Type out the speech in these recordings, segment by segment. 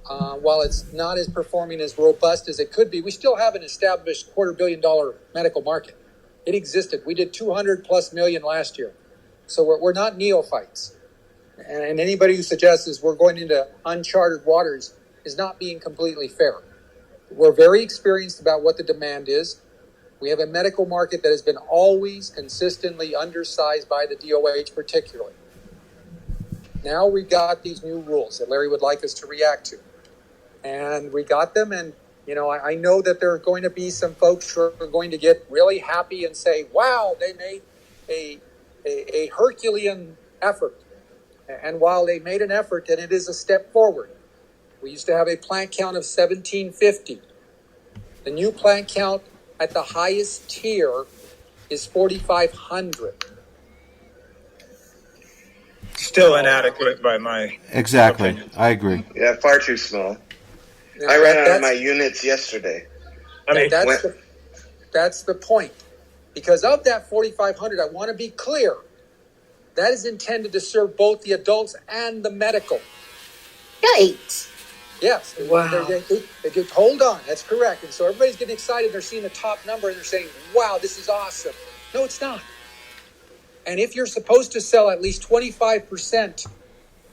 while it's not as performing as robust as it could be, we still have an established $250 million medical market. It existed. We did 200 plus million last year. So we're not neophytes. And anybody who suggests we're going into uncharted waters is not being completely fair. We're very experienced about what the demand is. We have a medical market that has been always consistently undersized by the DOH particularly. Now we've got these new rules that Larry would like us to react to. And we got them, and I know that there are going to be some folks who are going to get really happy and say, wow, they made a Herculean effort. And while they made an effort, and it is a step forward, we used to have a plant count of 1,750. The new plant count at the highest tier is 4,500. Still inadequate by my opinion. I agree. Yeah, far too small. Now, I ran out of my units yesterday. That's the point. Because of that 4,500, I want to be clear, that is intended to serve both the adults and the medical. Yikes. Yes. Wow. They hold on. That's correct. And so everybody's getting excited. They're seeing the top number and they're saying, wow, this is awesome. No, it's not. And if you're supposed to sell at least 25%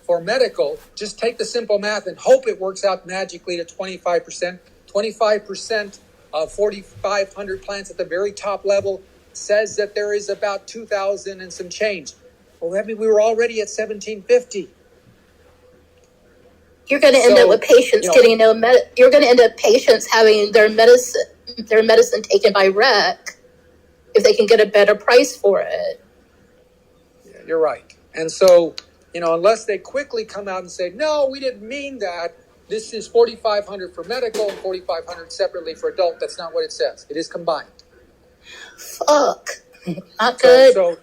for medical, just take the simple math and hope it works out magically to 25%. 25% of 4,500 plants at the very top level says that there is about 2,000 and some change. Well, that means we were already at 1,750. You're going to end up with patients getting you're going to end up patients having their medicine taken by rec if they can get a better price for it. Yeah, you're right. And so, unless they quickly come out and say, no, we didn't mean that. This is 4,500 for medical and 4,500 separately for adult. That's not what it says. It is combined. Fuck. Not good.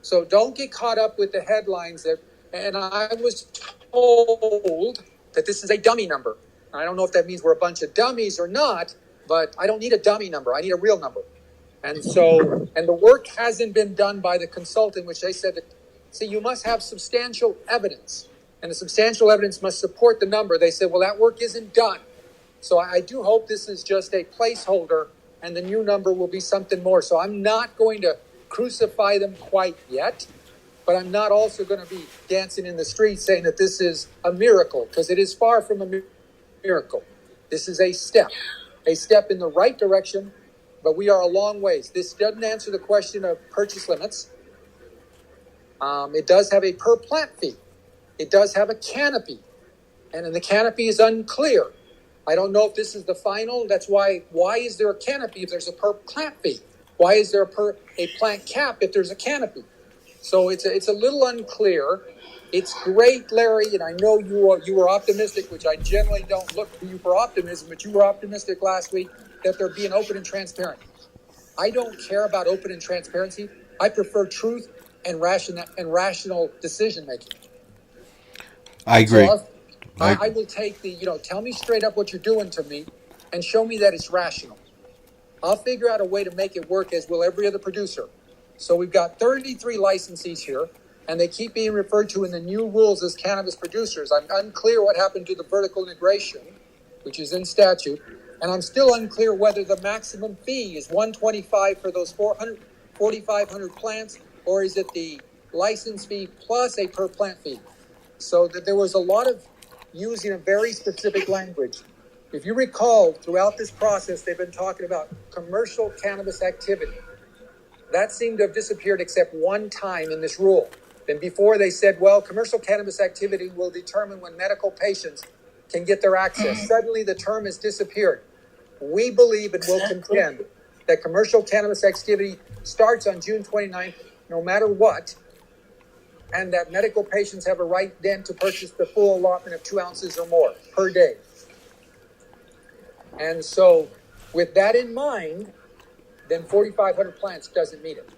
So don't get caught up with the headlines and I was told that this is a dummy number. I don't know if that means we're a bunch of dummies or not, but I don't need a dummy number. I need a real number. And so, and the work hasn't been done by the consultant, which they said that, see, you must have substantial evidence, and the substantial evidence must support the number. They said, well, that work isn't done. So I do hope this is just a placeholder, and the new number will be something more. So I'm not going to crucify them quite yet, but I'm not also going to be dancing in the street saying that this is a miracle, because it is far from a miracle. This is a step in the right direction, but we are a long ways. This doesn't answer the question of purchase limits. It does have a per plant fee. It does have a canopy, and the canopy is unclear. I don't know if this is the final. That's why is there a canopy if there's a per plant fee? Why is there a plant cap if there's a canopy? So it's a little unclear. It's great, Larry, and I know you were optimistic, which I generally don't look to you for optimism, but you were optimistic last week that they're being open and transparent. I don't care about open and transparency. I prefer truth and rational decision making. I agree. So I will take tell me straight up what you're doing to me and show me that it's rational. I'll figure out a way to make it work, as will every other producer. So we've got 33 licensees here, and they keep being referred to in the new rules as cannabis producers. I'm unclear what happened to the vertical integration, which is in statute, and I'm still unclear whether the maximum fee is $125 for those 4,500 plants, or is it the license fee plus a per plant fee? So that there was a lot of using a very specific language. If you recall, throughout this process, they've been talking about commercial cannabis activity. That seemed to have disappeared except one time in this rule. Then before they said, well, commercial cannabis activity will determine when medical patients can get their access. Suddenly the term has disappeared. We believe and will contend that commercial cannabis activity starts on June 29th, no matter what, and that medical patients have a right then to purchase the full allotment of 2 ounces or more per day. And so with that in mind, then 4,500 plants doesn't meet it.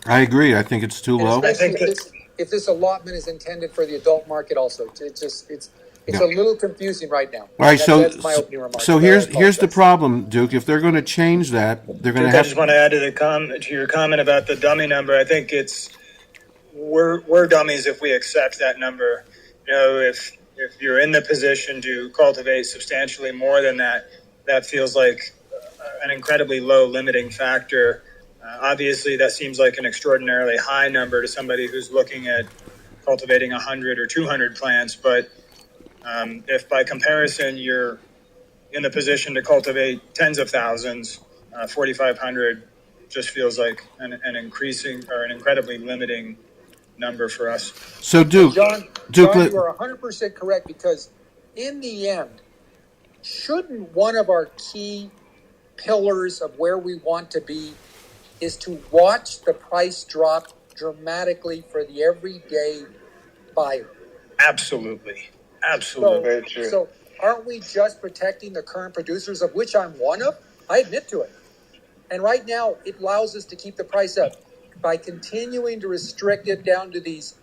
I agree. I think it's too low. Especially if this allotment is intended for the adult market also. It's a little confusing right now. All right, that's my opening remarks. So here's the problem, Duke. If they're going to change that, they're going to have. I just want to add to your comment about the dummy number. I think we're dummies if we accept that number. If if you're in the position to cultivate substantially more than that, that feels like an incredibly low limiting factor. Obviously, that seems like an extraordinarily high number to somebody who's looking at cultivating 100 or 200 plants. But if by comparison you're in the position to cultivate tens of thousands, 4,500 just feels like an increasing or an incredibly limiting number for us. So Duke, John, Duke, you are 100% correct, because in the end, shouldn't one of our key pillars of where we want to be is to watch the price drop dramatically for the everyday buyer? Absolutely. Very true. So aren't we just protecting the current producers, of which I'm one of? I admit to it. And right now, it allows us to keep the price up by continuing to restrict it down to these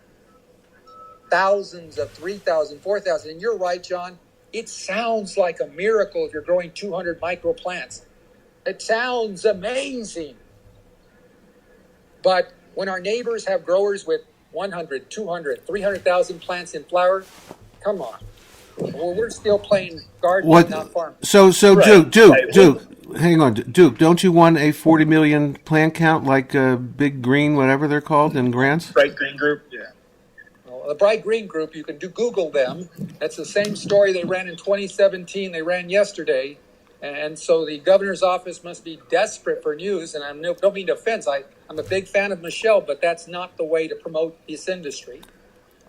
thousands of 3,000, 4,000. And you're right, John. It sounds like a miracle if you're growing 200 micro plants. It sounds amazing. But when our neighbors have growers with 100, 200, 300,000 plants in flower, come on. Well, we're still playing gardening, not farming. So right. Duke, hang on, Duke. Don't you want a 40 million plant count like Big Green, whatever they're called, in grants? Bright Green Group, yeah. Well, the Bright Green Group, you can Google them. That's the same story they ran in 2017. They ran yesterday, and so the governor's office must be desperate for news. And I don't mean to offend. I'm a big fan of Michelle, but that's not the way to promote this industry.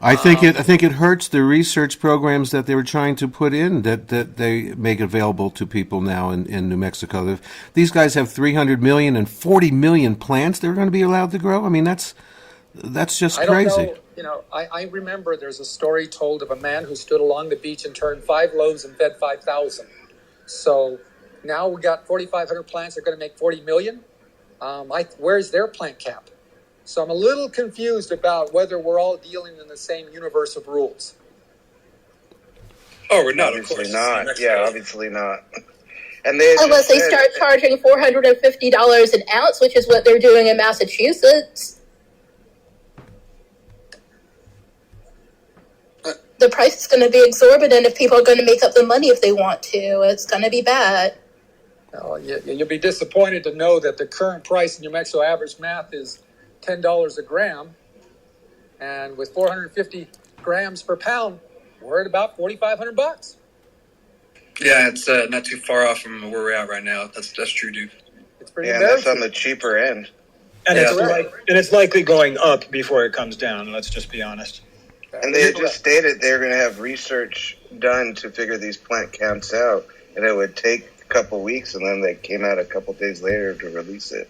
I think it hurts the research programs that they were trying to put in that they make available to people now in New Mexico. If these guys have 300 million and 40 million plants they're going to be allowed to grow. I mean, that's just crazy. I remember there's a story told of a man who stood along the beach and turned 5 loaves and fed 5,000. So now we got 4,500 plants. They're going to make 40 million. Where's their plant cap? So I'm a little confused about whether we're all dealing in the same universe of rules. Oh, we're not. Obviously not. Yeah, obviously not. And unless they start charging $450 an ounce, which is what they're doing in Massachusetts. The price is going to be exorbitant if people are going to make up the money if they want to. It's going to be bad. Well, you'll be disappointed to know that the current price in New Mexico, average math, is $10 a gram, and with 450 grams per pound, we're at about $4,500. Yeah, it's not too far off from where we're at right now. That's true, dude. It's pretty that's on the cheaper end, and it's likely going up before it comes down. Let's just be honest. And they had just stated they were going to have research done to figure these plant counts out, and it would take a couple weeks, and then they came out a couple days later to release it.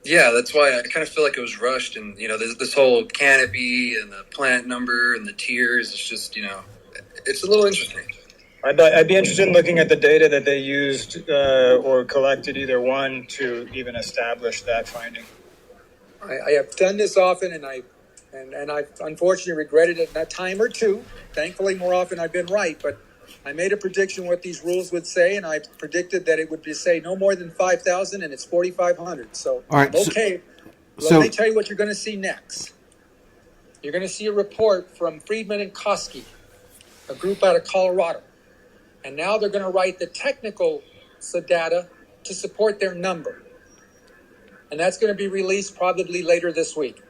Yeah, that's why I kind of feel like it was rushed. And, this whole canopy and the plant number and the tiers, it's just, it's a little interesting. I'd be interested in looking at the data that they used or collected, either one, to even establish that finding. I have done this often, and I've unfortunately regretted it a time or two. Thankfully, more often I've been right, but I made a prediction what these rules would say, and I predicted that it would say no more than 5,000, and it's 4,500. So, all right, okay. Let me tell you what you're going to see next. You're going to see a report from Friedman and Koski, a group out of Colorado. And now they're going to write the technical data to support their number. And that's going to be released probably later this week.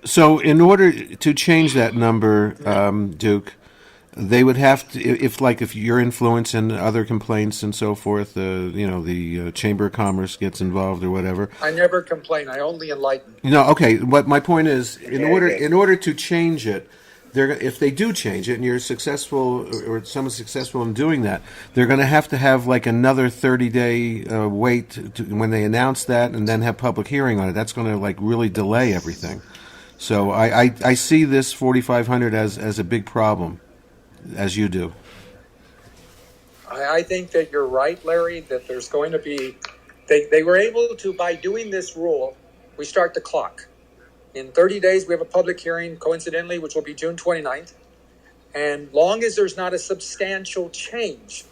So in order to change that number, Duke, they would have to, if your influence and other complaints and so forth, the Chamber of Commerce gets involved or whatever. I never complain. I only enlighten. No, okay. But my point is, in order to change it, if they do change it, and you're successful or someone's successful in doing that, they're going to have like another 30-day wait when they announce that, and then have public hearing on it. That's going to really delay everything. So I see this 4,500 as a big problem, as you do. I think that you're right, Larry, that there's going to be... They were able to, by doing this rule, we start the clock. In 30 days, we have a public hearing, coincidentally, which will be June 29th. And long as there's not a substantial change,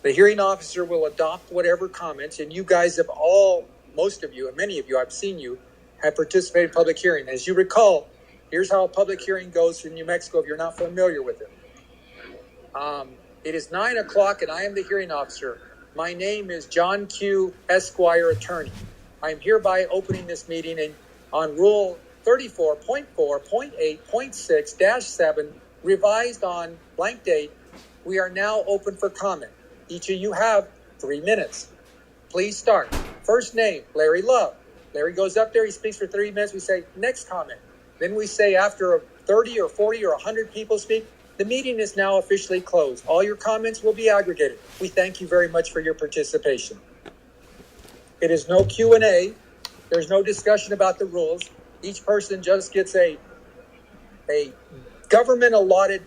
the hearing officer will adopt whatever comments. And you guys have most of you, and many of you, I've seen you, have participated in public hearing. As you recall, Here's how a public hearing goes in New Mexico if you're not familiar with it. It is 9 o'clock and I am the hearing officer. My name is John Q. Esquire, attorney. I am hereby opening this meeting on Rule 34.4.8.6-7, revised on blank date. We are now open for comment. Each of you have 3 minutes. Please start. First name, Larry Love. Larry goes up there, he speaks for 3 minutes. We say, next comment. Then we say after 30 or 40 or 100 people speak, the meeting is now officially closed. All your comments will be aggregated. We thank you very much for your participation. It is no Q&A. There's no discussion about the rules. Each person just gets a government-allotted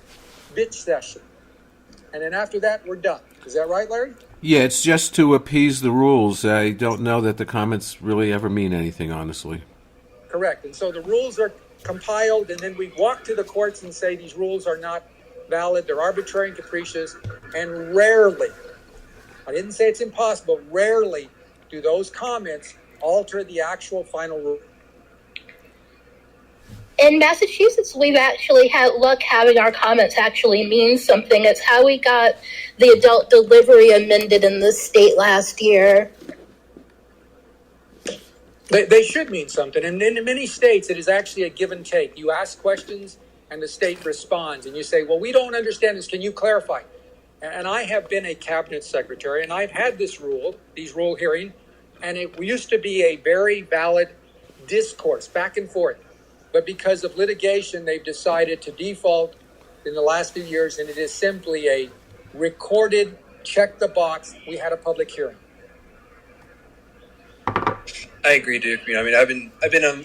bitch session. And then after that, we're done. Is that right, Larry? Yeah, it's just to appease the rules. I don't know that the comments really ever mean anything, honestly. Correct. And so the rules are compiled, and then we walk to the courts and say these rules are not valid, they're arbitrary and capricious, and rarely, I didn't say it's impossible, rarely do those comments alter the actual final rule. In Massachusetts, we've actually had luck having our comments actually mean something. It's how we got the adult delivery amended in the state last year. They should mean something. And in many states, it is actually a give and take. You ask questions and the state responds. And you say, well, we don't understand this. Can you clarify? And I have been a cabinet secretary, and I've had these rule hearing, and it used to be a very valid discourse back and forth. But because of litigation, they've decided to default in the last few years, and it is simply a recorded, check the box, we had a public hearing. I agree, Duke. I mean, I've been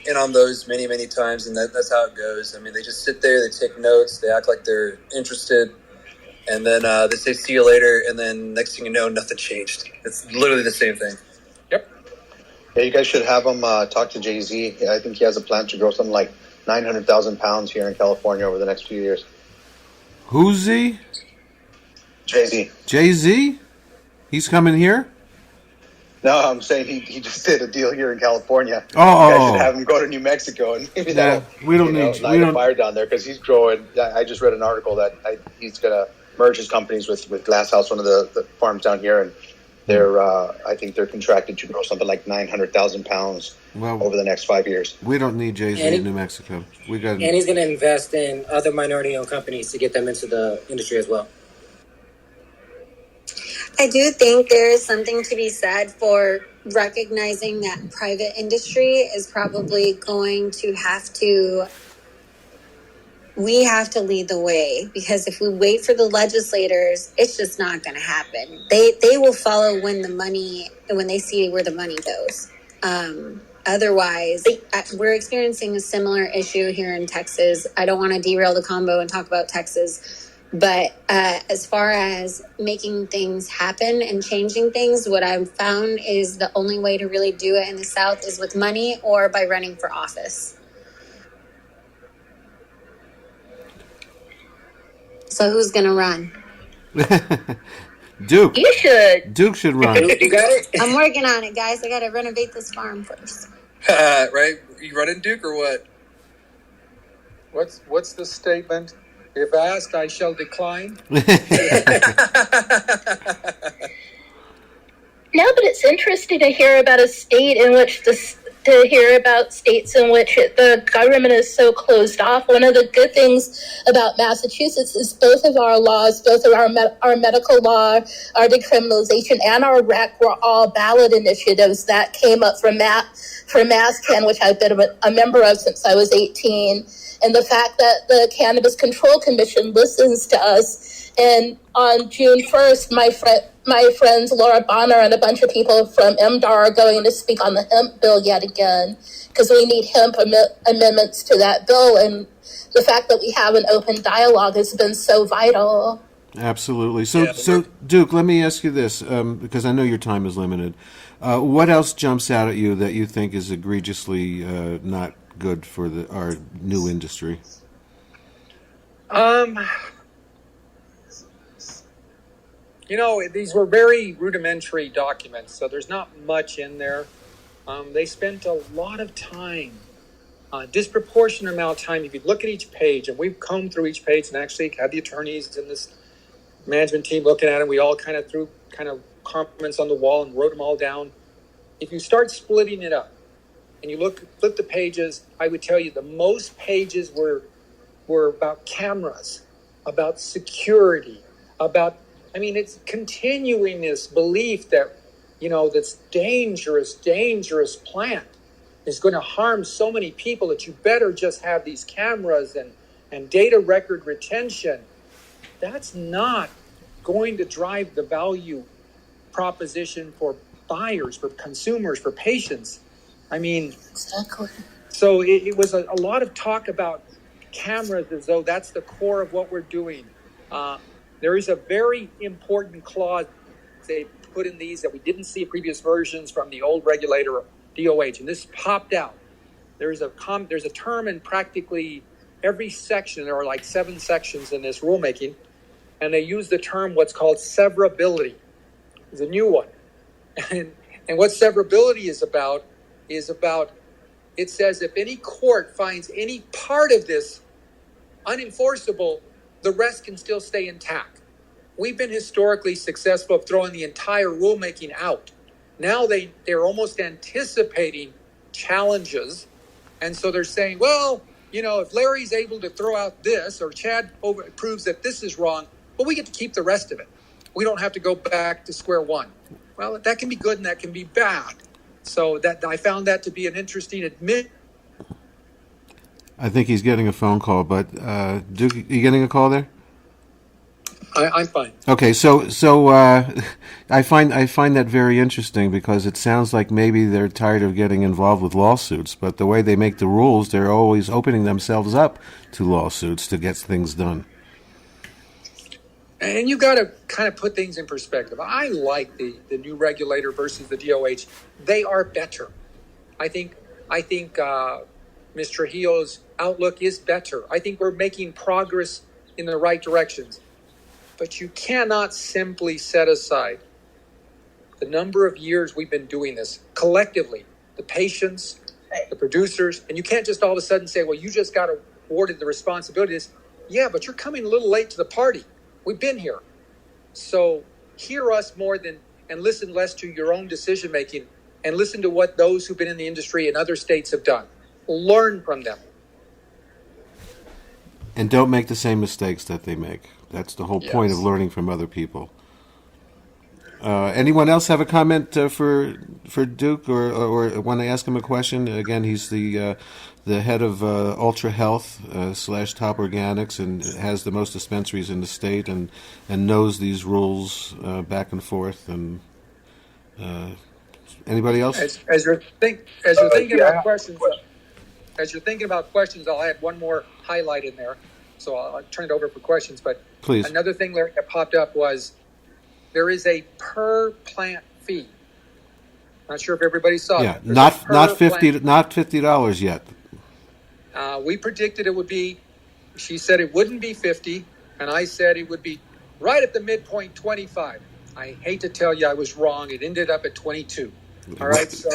in on those many times, and that's how it goes. I mean, they just sit there, they take notes, they act like they're interested, and then they say see you later, and then next thing you know, nothing changed. It's literally the same thing. Yep. Yeah, you guys should have him talk to Jay-Z. I think he has a plan to grow something like 900,000 pounds here in California over the next few years. Who's Z? Jay-Z. Jay-Z? He's coming here? No, I'm saying he just did a deal here in California. Oh. You guys should have him go to New Mexico, and maybe we don't need light a fire down there, because he's growing. I just read an article that he's going to merge his companies with Glass House, one of the farms down here, and they're I think they're contracted to grow something like 900,000 pounds over the next 5 years. We don't need Jay-Z in New Mexico. And he's going to invest in other minority-owned companies to get them into the industry as well. I do think there is something to be said for recognizing that private industry is probably going to we have to lead the way, because if we wait for the legislators, it's just not going to happen. They will follow when they see where the money goes. Otherwise, we're experiencing a similar issue here in Texas. I don't want to derail the combo and talk about Texas. But as far as making things happen and changing things, what I've found is the only way to really do it in the South is with money or by running for office. So who's going to run? Duke. You should. Duke should run. You got it? I'm working on it, guys. I got to renovate this farm first. Right? You running, Duke, or what? What's the statement? If asked, I shall decline. No, but it's interesting to hear about a state in which states in which the government is so closed off. One of the good things about Massachusetts is both of our laws, both of our medical law, our decriminalization, and our rec were all ballot initiatives that came up from MassCan, which I've been a member of since I was 18. And the fact that the Cannabis Control Commission listens to us. And on June 1st, my friends Laura Bonner and a bunch of people from MDAR are going to speak on the hemp bill yet again, because we need hemp amendments to that bill. And the fact that we have an open dialogue has been so vital. Absolutely. So Duke, let me ask you this, because I know your time is limited. What else jumps out at you that you think is egregiously not good for our new industry? These were very rudimentary documents, so there's not much in there. They spent a lot of time disproportionate amount of time. If you look at each page, and we've combed through each page and actually had the attorneys and this management team looking at it, we all kind of threw comments on the wall and wrote them all down. If you start splitting it up and you flip the pages, I would tell you the most pages were about cameras, about security, it's continuing this belief that, this dangerous plant is going to harm so many people that you better just have these cameras and data record retention. That's not going to drive the value proposition for buyers, for consumers, for patients. Exactly. So it was a lot of talk about cameras as though that's the core of what we're doing. There is a very important clause they put in these that we didn't see in previous versions from the old regulator, DOH, and this popped out. There's a term in practically every section. There are like 7 sections in this rulemaking, and they use the term what's called severability. It's a new one. And what severability is about, it says if any court finds any part of this unenforceable, the rest can still stay intact. We've been historically successful of throwing the entire rulemaking out. Now they're almost anticipating challenges. And so they're saying, well, if Larry's able to throw out this or Chad proves that this is wrong, well, we get to keep the rest of it. We don't have to go back to square one. Well, that can be good and that can be bad. So that I found that to be an interesting admit. I think he's getting a phone call, but Duke, you getting a call there? I'm fine. Okay, so I find that very interesting because it sounds like maybe they're tired of getting involved with lawsuits, but the way they make the rules, they're always opening themselves up to lawsuits to get things done. And you got to kind of put things in perspective. I like the new regulator versus the DOH. They are better. I think Ms. Trujillo's outlook is better. I think we're making progress in the right directions. But you cannot simply set aside the number of years we've been doing this collectively, the patients, the producers, and you can't just all of a sudden say, well, you just got awarded the responsibilities. Yeah, but you're coming a little late to the party. We've been here. So hear us more and listen less to your own decision making and listen to what those who've been in the industry in other states have done. Learn from them. And don't make the same mistakes that they make. That's the whole point of learning from other people. Anyone else have a comment for Duke or want to ask him a question? Again, he's the head of Ultra Health / Top Organics and has the most dispensaries in the state and knows these rules back and forth. And anybody else? As you're thinking about questions, I'll add one more highlight in there. So I'll turn it over for questions. But please. Another thing that popped up was there is a per plant fee. Not sure if everybody saw that. Not $50 yet. We predicted it would be. She said it wouldn't be 50, and I said it would be right at the midpoint, 25. I hate to tell you, I was wrong. It ended up at 22. All right, so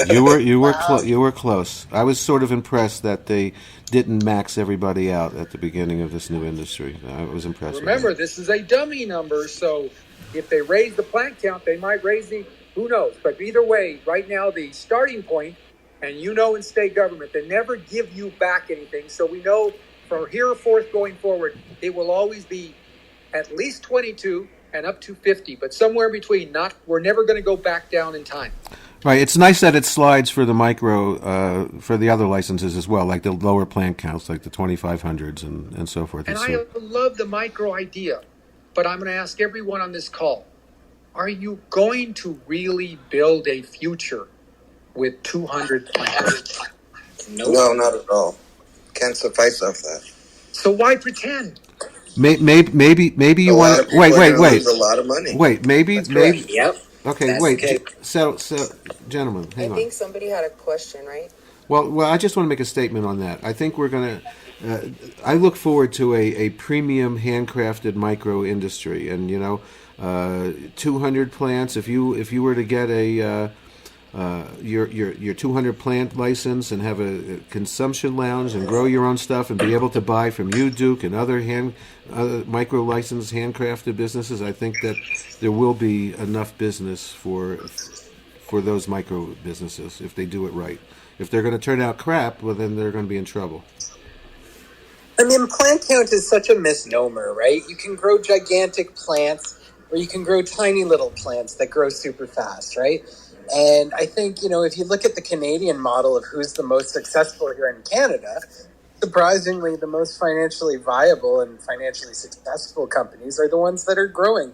you were close. I was sort of impressed that they didn't max everybody out at the beginning of this new industry. I was impressed. Remember, this is a dummy number, so if they raise the plant count, they might raise who knows? But either way, right now the starting point, and in state government, they never give you back anything. So we know from here forth going forward, it will always be at least 22. And up to 50, but somewhere in between. We're never going to go back down in time. Right. It's nice that it slides for the micro, for the other licenses as well, like the lower plant counts, like the 2500s and so forth. And I love the micro idea, but I'm going to ask everyone on this call: are you going to really build a future with 200 plants? No, not at all. Can't suffice off that. So why pretend? Maybe you want to wait. Lose a lot of money. Wait, maybe. Yep. Okay, That's wait. okay. So, gentlemen, hang on. I think somebody had a question, right? Well, I just want to make a statement on that. I think we're going to. I look forward to a premium handcrafted micro industry, and 200 plants. If you were to get your 200 plant license and have a consumption lounge and grow your own stuff and be able to buy from you, Duke, and other micro licensed handcrafted businesses, I think that there will be enough business for those micro businesses if they do it right. If they're going to turn out crap, well, then they're going to be in trouble. I mean, plant count is such a misnomer, right? You can grow gigantic plants, or you can grow tiny little plants that grow super fast, right? And I think, if you look at the Canadian model of who's the most successful here in Canada, surprisingly, the most financially viable and financially successful companies are the ones that are growing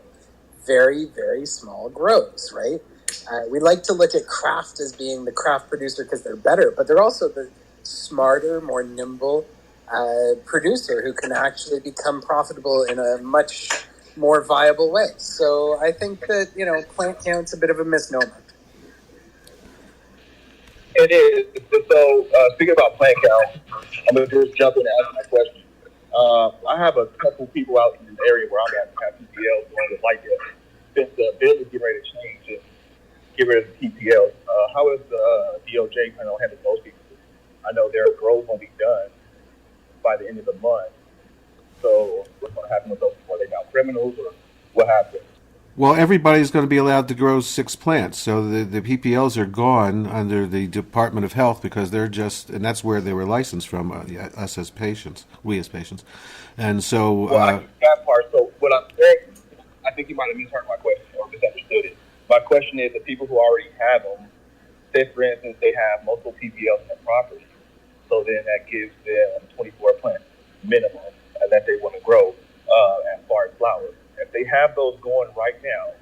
very, very small grows, right? We like to look at craft as being the craft producer because they're better, but they're also the smarter, more nimble producer who can actually become profitable in a much more viable way. So I think that, plant count's a bit of a misnomer. It is. So, speaking about plant count, I'm going to just jump in and ask my question. I have a couple people out in the area where I'm at who have PPLs, one of the like that. Since the bill is getting ready to change and get rid of the PPLs, how is the DOJ going to handle those people? I know their growth will be done by the end of the month. So, what's going to happen with those? Are they now criminals or what happens? Well, everybody's going to be allowed to grow 6 plants. So the PPLs are gone under the Department of Health because they're and that's where they were licensed from, us as patients, we as patients. And so... Well, I get that part. So what I'm saying, I think you might have misheard my question or misunderstood it. My question is the people who already have them, say for instance, they have multiple PPLs in their property. So then that gives them 24 plants minimum that they want to grow as far as flowers. If they have those going right now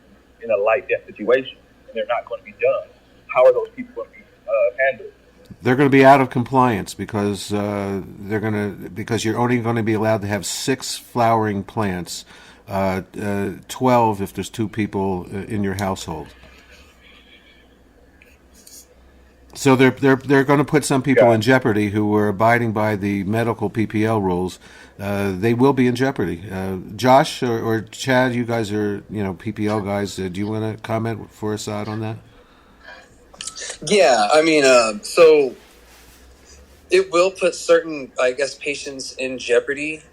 in a light death situation and they're not going to be done, how are those people going to be handled? They're going to be out of compliance because because you're only going to be allowed to have 6 flowering plants, 12 if there's 2 people in your household. So they're going to put some people in jeopardy who were abiding by the medical PPL rules. They will be in jeopardy. Josh or Chad, you guys are PPL guys. Do you want to comment for Assad on that? Yeah, I mean, so it will put certain, I guess, patients in jeopardy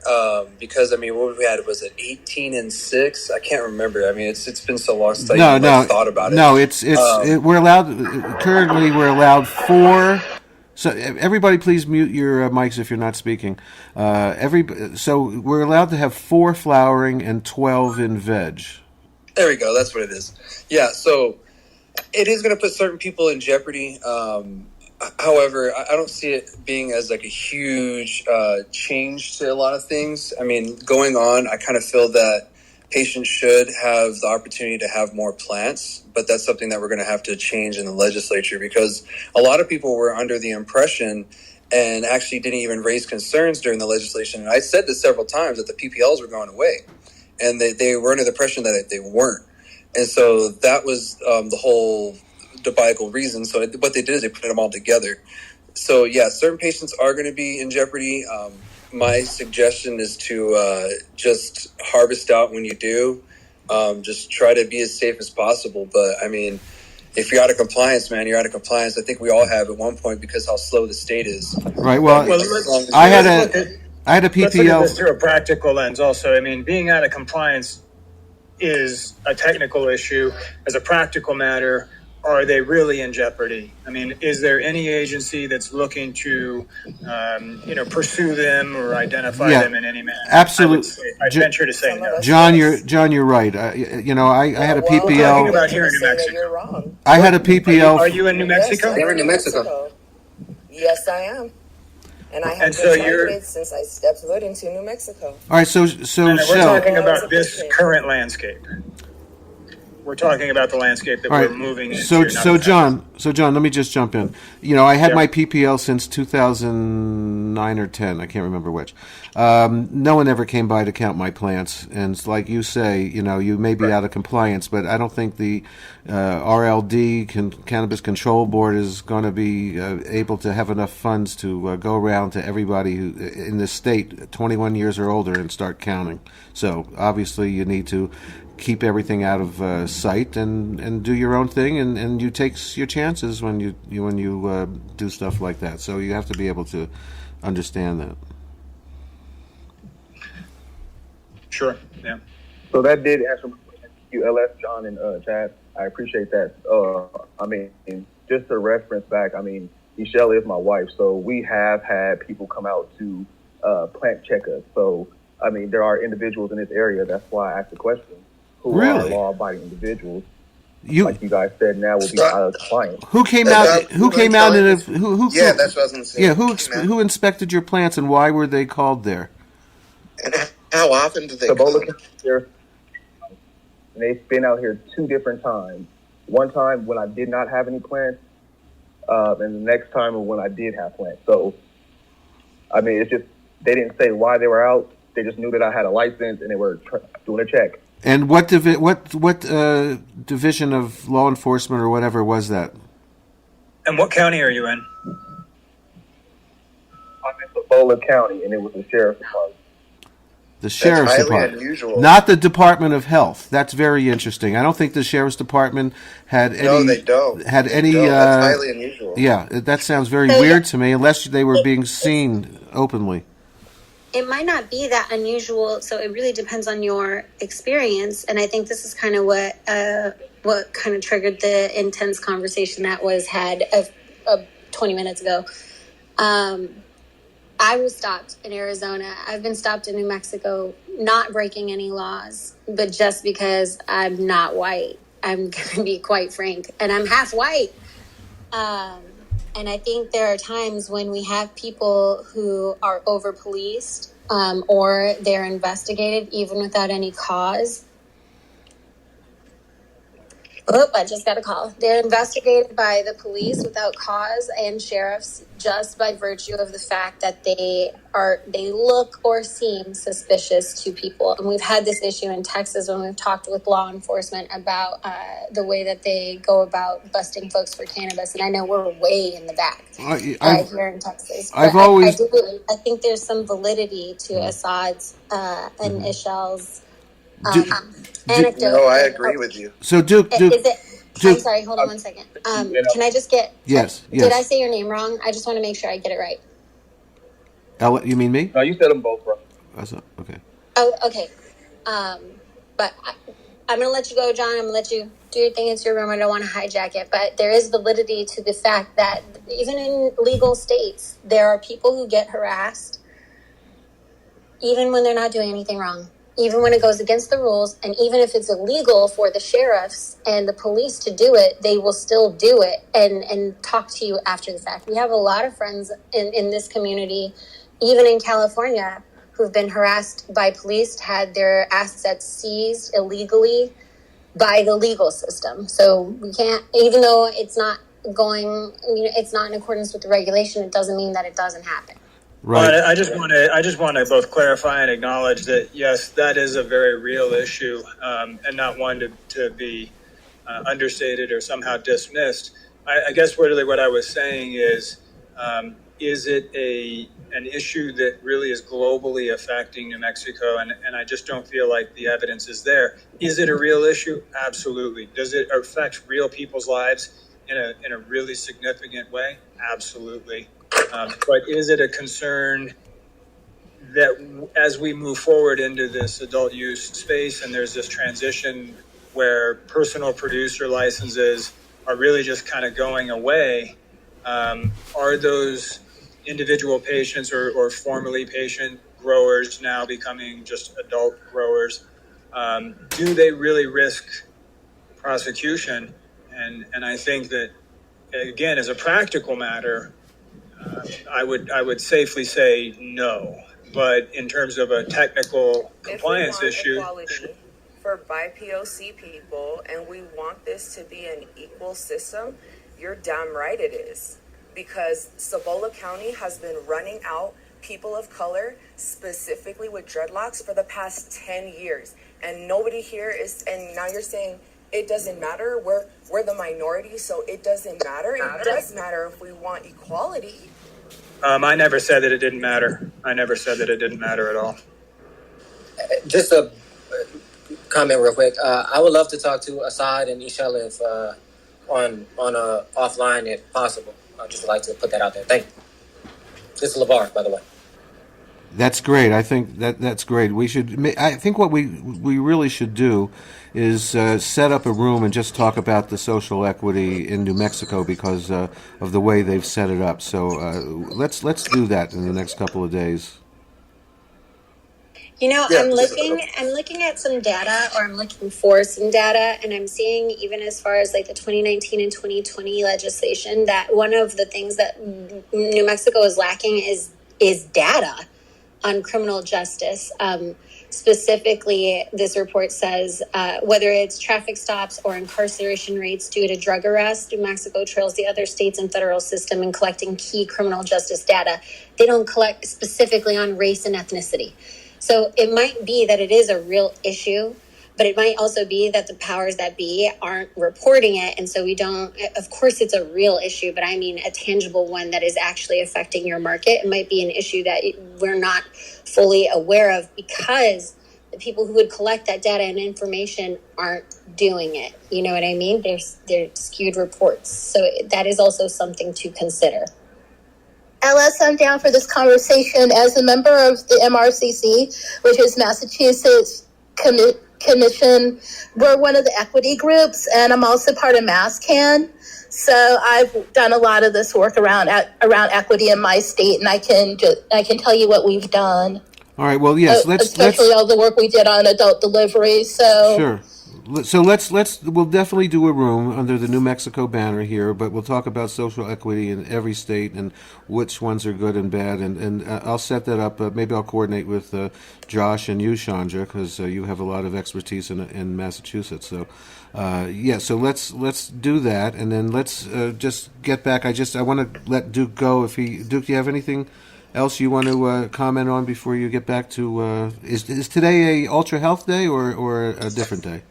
because, I mean, what we had was it 18 and 6? I can't remember. I mean, it's been so long since I thought about it. No, we're allowed. Currently, we're allowed 4. So everybody, please mute your mics if you're not speaking. So we're allowed to have 4 flowering and 12 in veg. There we go. That's what it is. Yeah. So it is going to put certain people in jeopardy. However, I don't see it being as like a huge change to a lot of things. I mean, going on, I kind of feel that patients should have the opportunity to have more plants, but that's something that we're going to have to change in the legislature because a lot of people were under the impression and actually didn't even raise concerns during the legislation. And I said this several times that the PPLs were going away, and they were under the impression that they weren't. And so that was the whole debacle reason. So what they did is they put them all together. So yeah, certain patients are going to be in jeopardy. My suggestion is to just harvest out when you do. Just try to be as safe as possible. But I mean, if you're out of compliance, man, you're out of compliance. I think we all have at one point because how slow the state is. Right. Well, I had a PPL. Let's look at this through a practical lens also. I mean, being out of compliance is a technical issue. As a practical matter, are they really in jeopardy? I mean, is there any agency that's looking to, pursue them or identify them in any manner? Absolutely. I venture to say no. John, you're right. I had a PPL. We're talking about here in New Mexico. You're wrong. I had a PPL. Are you in New Mexico? Yes, They're in New Mexico. Yes, I am. And I have And so been you're- targeted since I stepped foot into New Mexico. All right, so And we're Shell. talking about this current landscape. We're talking about the landscape that All right. we're moving into. So not John, let me just jump in. I had my PPL since 2009 or 10. I can't remember which. No one ever came by to count my plants, and it's like you say, you may be out of compliance, but I don't think the RLD Cannabis Control Board is going to be able to have enough funds to go around to everybody who in the state 21 years or older and start counting. So obviously you need to keep everything out of sight and do your own thing, and you take your chances when you do stuff like that. So you have to be able to understand that. Sure. Yeah. So that did answer my question. Thank you, LS, John, and Chad. I appreciate that. I mean, just to reference back, I mean, Michelle is my wife, so we have had people come out to plant check us. So, I mean, there are individuals in this area. That's why I asked the question. Who are law-abiding individuals? Like you guys said, now will be out of compliance. Who came out? Who came out? And who? Yeah, that's what I was going to say. Yeah, who inspected your plants, and why were they called there? And how often do they come? come? And they've been out here 2 different times. One time when I did not have any plants, and the next time when I did have plants. So, I mean, it's just, they didn't say why they were out. They just knew that I had a license and they were doing a check. And what division of law enforcement or whatever was that? And what county are you in? I'm in Cibola County, and it was the sheriff's department. The sheriff's department, unusual. Not the Department of Health. That's very interesting. I don't think the sheriff's department had any. No, they don't. Had they any. Don't. That's highly unusual. Yeah, that sounds very weird to me. Unless they were being seen openly. It might not be that unusual, so it really depends on your experience. And I think this is kind of what kind of triggered the intense conversation that was had 20 minutes ago. I was stopped in Arizona. I've been stopped in New Mexico, not breaking any laws, but just because I'm not white. I'm going to be quite frank. And I'm half white. And I think there are times when we have people who are over-policed or they're investigated even without any cause. Oh, I just got a call. They're investigated by the police without cause and sheriffs just by virtue of the fact that they look or seem suspicious to people. And we've had this issue in Texas when we've talked with law enforcement about the way that they go about busting folks for cannabis. And I know we're way in the back here in Texas. But I think there's some validity to Assad's and Ishel's anecdote. No, I agree with you. So Duke, I'm sorry, hold on 1 second. Can I just get... Yes. Did I say your name wrong? I just want to make sure I get it right. You mean me? No, you said them both wrong. Okay. Oh, okay. But I'm going to let you go, John. I'm going to let you do your thing. It's your room. I don't want to hijack it. But there is validity to the fact that even in legal states, there are people who get harassed even when they're not doing anything wrong. Even when it goes against the rules, and even if it's illegal for the sheriffs and the police to do it, they will still do it and talk to you after the fact. We have a lot of friends in this community, even in California, who've been harassed by police, had their assets seized illegally by the legal system. So we can't, even though it's not it's not in accordance with the regulation, it doesn't mean that it doesn't happen. Right. Well, I just want to both clarify and acknowledge that yes, that is a very real issue, and not one to be understated or somehow dismissed. I guess really what I was saying is it an issue that really is globally affecting New Mexico? And I just don't feel like the evidence is there. Is it a real issue? Absolutely. Does it affect real people's lives in a really significant way? Absolutely. But is it a concern that as we move forward into this adult use space and there's this transition where personal producer licenses are really just kind of going away, are those individual patients or formerly patient growers now becoming just adult growers? Do they really risk prosecution? And I think that, again, as a practical matter, I would safely say no. But in terms of a technical compliance issue, for BIPOC people, and we want this to be an equal system, you're damn right it is. Because Cibola County has been running out people of color, specifically with dreadlocks, for the past 10 years. And nobody here is, and now you're saying it doesn't matter. We're the minority, so it doesn't matter. It does matter if we want equality. I never said that it didn't matter. I never said that it didn't matter at all. Just a comment real quick. I would love to talk to Assad and Ishal if on offline if possible. I just would like to put that out there. Thank you. This is LeVar, by the way. That's great. I think that's great. We should. I think what we really should do is set up a room and just talk about the social equity in New Mexico because of the way they've set it up. So let's do that in the next couple of days. You know, I'm looking at some data, or I'm looking for some data, and I'm seeing, even as far as like the 2019 and 2020 legislation, that one of the things that New Mexico is lacking is data on criminal justice. Specifically, this report says whether it's traffic stops or incarceration rates due to drug arrest, New Mexico trails the other states and federal system in collecting key criminal justice data. They don't collect specifically on race and ethnicity. So it might be that it is a real issue, but it might also be that the powers that be aren't reporting it. And so we don't, of course, it's a real issue, but I mean a tangible one that is actually affecting your market. It might be an issue that we're not fully aware of because the people who would collect that data and information aren't doing it. You know what I mean? They're skewed reports. So that is also something to consider. Alice, I'm down for this conversation as a member of the MRCC, which is Massachusetts Commission. We're one of the equity groups, and I'm also part of MassCan. So I've done a lot of this work around equity in my state, and I can tell you what we've done. All right. Well, yes. Especially all the work we did on adult delivery. So sure. So we'll definitely do a room under the New Mexico banner here, but we'll talk about social equity in every state and which ones are good and bad, and I'll set that up. Maybe I'll coordinate with Josh and you, Chandra, because you have a lot of expertise in Massachusetts. So so let's do that, and then let's just get back. I want to let Duke go. Duke, do you have anything else you want to comment on before you get back to? Is today a Ultra Health Day or a different day?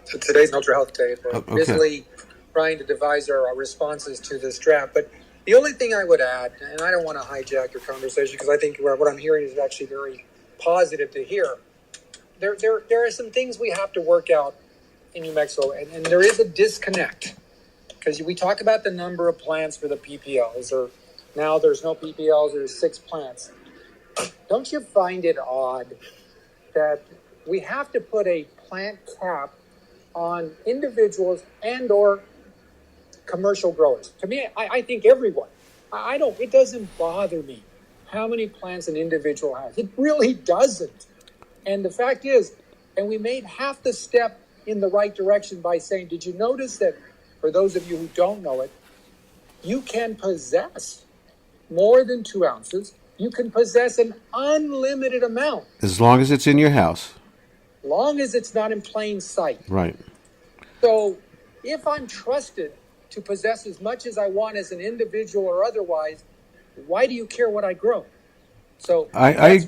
So today's Ultra Health Day. We're okay. busily trying to devise our responses to this draft. But the only thing I would add, and I don't want to hijack your conversation because I think what I'm hearing is actually very positive to hear. There are some things we have to work out in New Mexico, and there is a disconnect because we talk about the number of plants for the PPLs, or now there's no PPLs, there's 6 plants. Don't you find it odd that we have to put a plant cap on individuals and or commercial growers? To me, I think everyone. It doesn't bother me how many plants an individual has. It really doesn't. And the fact is, and we made half the step in the right direction by saying, did you notice that, for those of you who don't know it, you can possess more than 2 ounces. You can possess an unlimited amount. As long as it's in your house. Long as it's not in plain sight. Right. So if I'm trusted to possess as much as I want as an individual or otherwise, why do you care what I grow? So I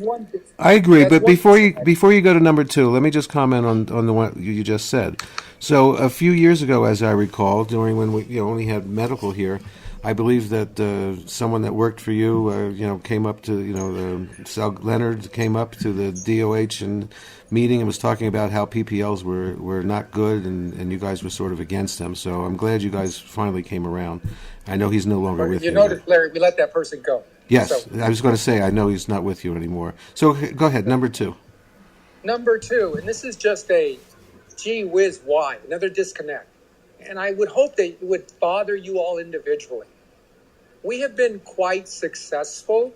agree, but before you go to number 2, let me just comment on the one you just said. So a few years ago, as I recall, during when we only had medical here, I believe that someone that worked for you, came up to, Sal Leonard came up to the DOH and meeting and was talking about how PPLs were not good and you guys were sort of against them. So I'm glad you guys finally came around. I know he's no longer with you. You notice, Larry, we let that person go. Yes, so, I was going to say, I know he's not with you anymore. So go ahead, number 2. Number 2, and this is just a gee whiz why, another disconnect. And I would hope that it would bother you all individually. We have been quite successful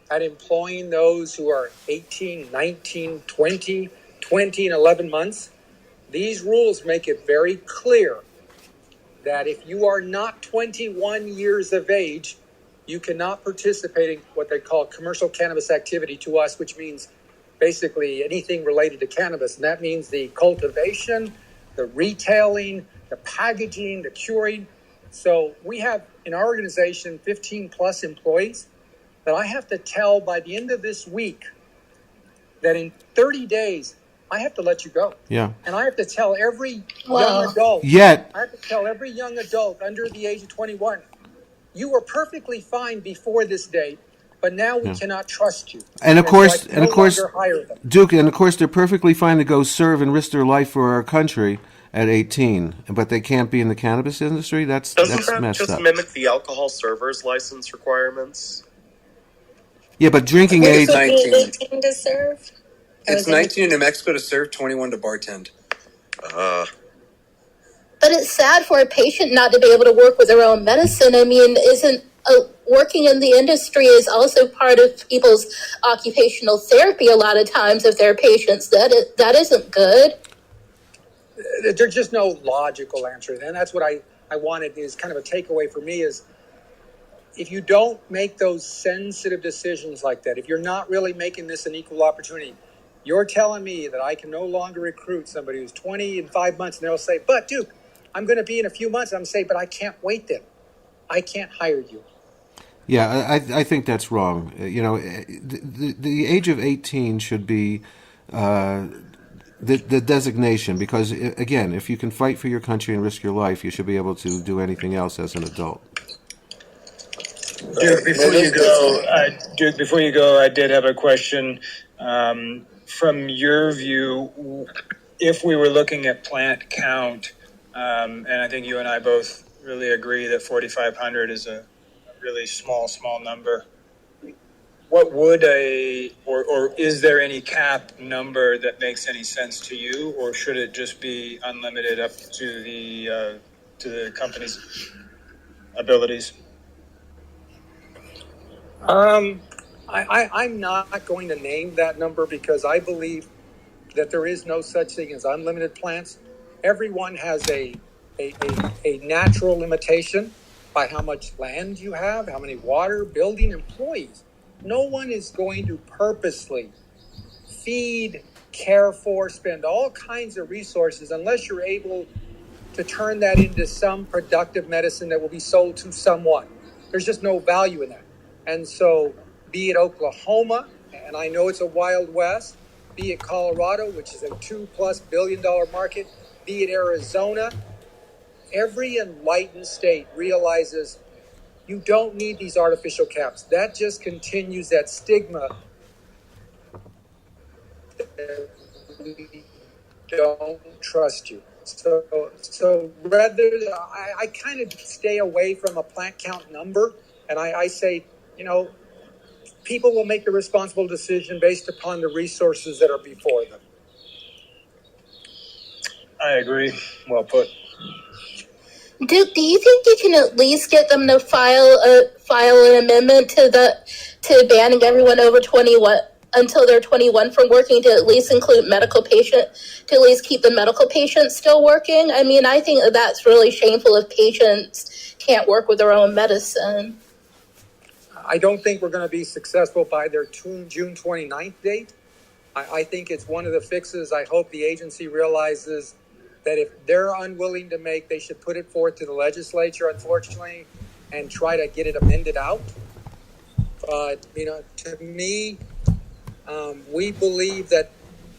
at employing those who are 18, 19, 20 and 11 months. These rules make it very clear that if you are not 21 years of age, you cannot participate in what they call commercial cannabis activity to us, which means basically anything related to cannabis. And that means the cultivation, the retailing, the packaging, the curing. So we have in our organization 15 plus employees that I have to tell by the end of this week that in 30 days, I have to let you go. Yeah. And I have to tell every young adult. I have to tell every young adult under the age of 21, you were perfectly fine before this date, but now we Yeah. cannot trust you. And of so course, I can no longer hire them. Duke, and of course, they're perfectly fine to go serve and risk their life for our country at 18, but they can't be in the cannabis industry. That's messed just up. mimic the alcohol servers license requirements? Yeah, but drinking Would age. it be 19. 18 to serve? It's 19 in New Mexico to serve, 21 to bartend. But it's sad for a patient not to be able to work with their own medicine. I mean, isn't working in the industry is also part of people's occupational therapy a lot of times if they're patients. That isn't good. There's just no logical answer. And that's what I wanted is kind of a takeaway for me is if you don't make those sensitive decisions like that, if you're not really making this an equal opportunity, you're telling me that I can no longer recruit somebody who's 20 in 5 months and they'll say, but Duke, I'm going to be in a few months. I'm saying, but I can't wait then. I can't hire you. Yeah, I think that's wrong. The age of 18 should be the designation because, again, if you can fight for your country and risk your life, you should be able to do anything else as an adult. Duke, before you go, I did have a question. From your view, if we were looking at plant count, and I think you and I both really agree that 4,500 is a really small number, what would or is there any cap number that makes any sense to you, or should it just be unlimited up to the company's abilities? I'm not going to name that number because I believe that there is no such thing as unlimited plants. Everyone has a natural limitation by how much land you have, how many water, building, employees. No one is going to purposely feed, care for, spend all kinds of resources unless you're able to turn that into some productive medicine that will be sold to someone. There's just no value in that. And so be it Oklahoma, and I know it's a Wild West, be it Colorado, which is a $2+ billion market, be it Arizona, every enlightened state realizes you don't need these artificial caps. That just continues that stigma that we don't trust you. So rather, I kind of stay away from a plant count number, and I say, people will make the responsible decision based upon the resources that are before them. I agree. Well put. Duke, do you think you can at least get them to file an amendment to banning everyone over 21 until they're 21 from working to at least include medical patient, to at least keep the medical patients still working? I mean, I think that's really shameful if patients can't work with their own medicine. I don't think we're going to be successful by their June 29th date. I think it's one of the fixes. I hope the agency realizes that if they're unwilling to make, they should put it forth to the legislature, unfortunately, and try to get it amended out. But, to me, we believe that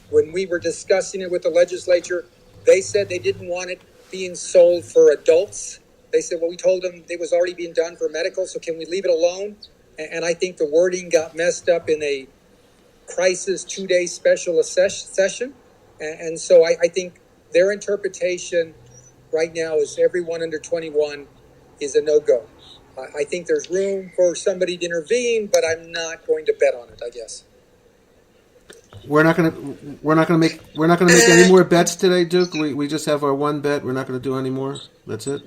when we were discussing it with the legislature, they said they didn't want it being sold for adults. They said, well, we told them it was already being done for medical, so can we leave it alone? And I think the wording got messed up in a crisis 2-day special session. And so I think their interpretation right now is everyone under 21 is a no-go. I think there's room for somebody to intervene, but I'm not going to bet on it, I guess. We're not gonna make any more bets today, Duke. We just have our one bet. We're not gonna do any more. That's it.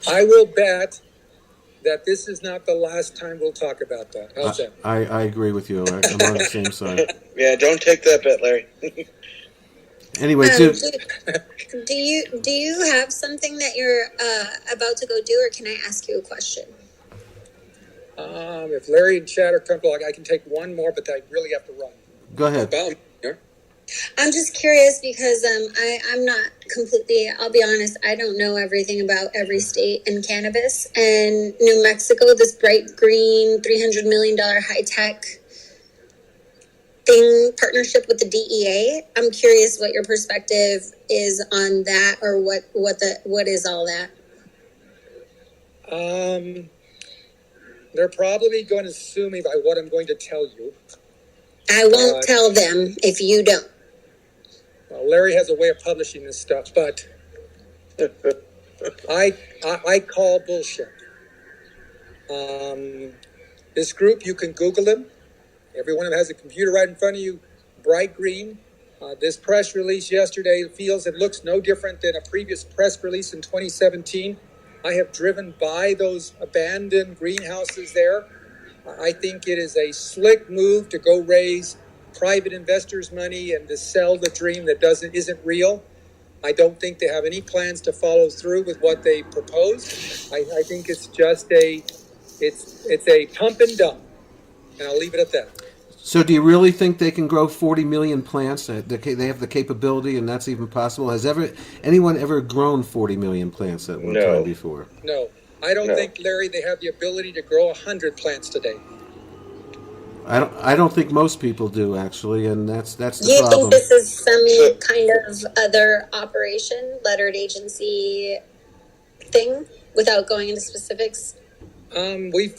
I will bet that this is not the last time we'll talk about that. How's that? I agree with you. I'm on the same side. Yeah, don't take that bet, Larry. Anyway, do you have something that you're about to go do, or can I ask you a question? If Larry and Chad are comfortable, I can take one more, but I really have to run. Go ahead. I'm just curious because I'm not completely, I'll be honest, I don't know everything about every state in cannabis. And New Mexico, this bright green $300 million high-tech partnership with the DEA. I'm curious what your perspective is on that, or what is all that? They're probably going to sue me by what I'm going to tell you. I won't tell them if you don't. Well, Larry has a way of publishing this stuff, but I call bullshit. This group, you can Google them. Every one of them has a computer right in front of you, bright green. This press release yesterday feels it looks no different than a previous press release in 2017. I have driven by those abandoned greenhouses there. I think it is a slick move to go raise private investors' money and to sell the dream that isn't real. I don't think they have any plans to follow through with what they proposed. I think it's just it's a pump and dump, and I'll leave it at that. So do you really think they can grow 40 million plants? They have the capability, and that's even possible? Has anyone ever grown 40 million plants at one time before? No. I don't think, Larry, they have the ability to grow 100 plants today. I don't think most people do, actually, and that's the problem. Do you think this is some kind of other operation, lettered agency thing, without going into specifics? We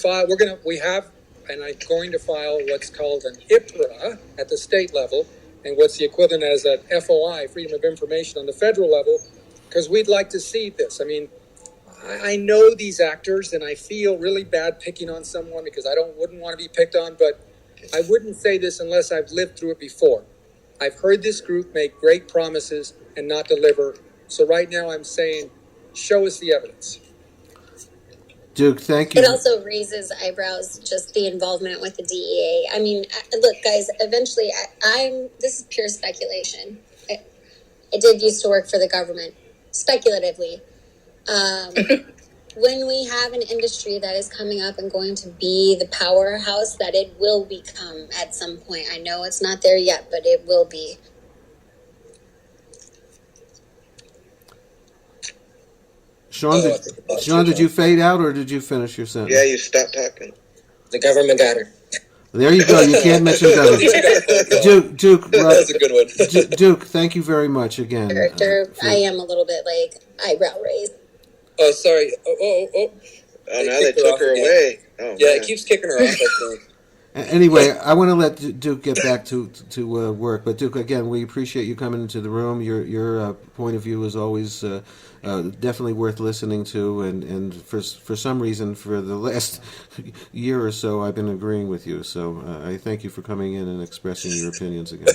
have, and I'm going to file what's called an IPRA at the state level, and what's the equivalent as an FOI, Freedom of Information, on the federal level, because we'd like to see this. I mean, I know these actors, and I feel really bad picking on someone because I wouldn't want to be picked on, but I wouldn't say this unless I've lived through it before. I've heard this group make great promises and not deliver. So right now I'm saying, show us the evidence. Duke, thank you. It also raises eyebrows, just the involvement with the DEA. I mean, look, guys, eventually, this is pure speculation. I did used to work for the government, speculatively. When we have an industry that is coming up and going to be the powerhouse that it will become at some point. I know it's not there yet, but it will be. Sean, did you fade out or did you finish your sentence? Yeah, you stopped talking. The government got her. There you go. You can't mention government. Duke, that's a good one. Duke, thank you very much again. I am a little bit like eyebrow raised. Oh, sorry. Oh, now they took her away. Oh, yeah, man. It keeps kicking her off, I think. Anyway, I want to let Duke get back to work. But Duke, again, we appreciate you coming into the room. Your point of view is always definitely worth listening to. And for some reason, for the last year or so, I've been agreeing with you. So I thank you for coming in and expressing your opinions again.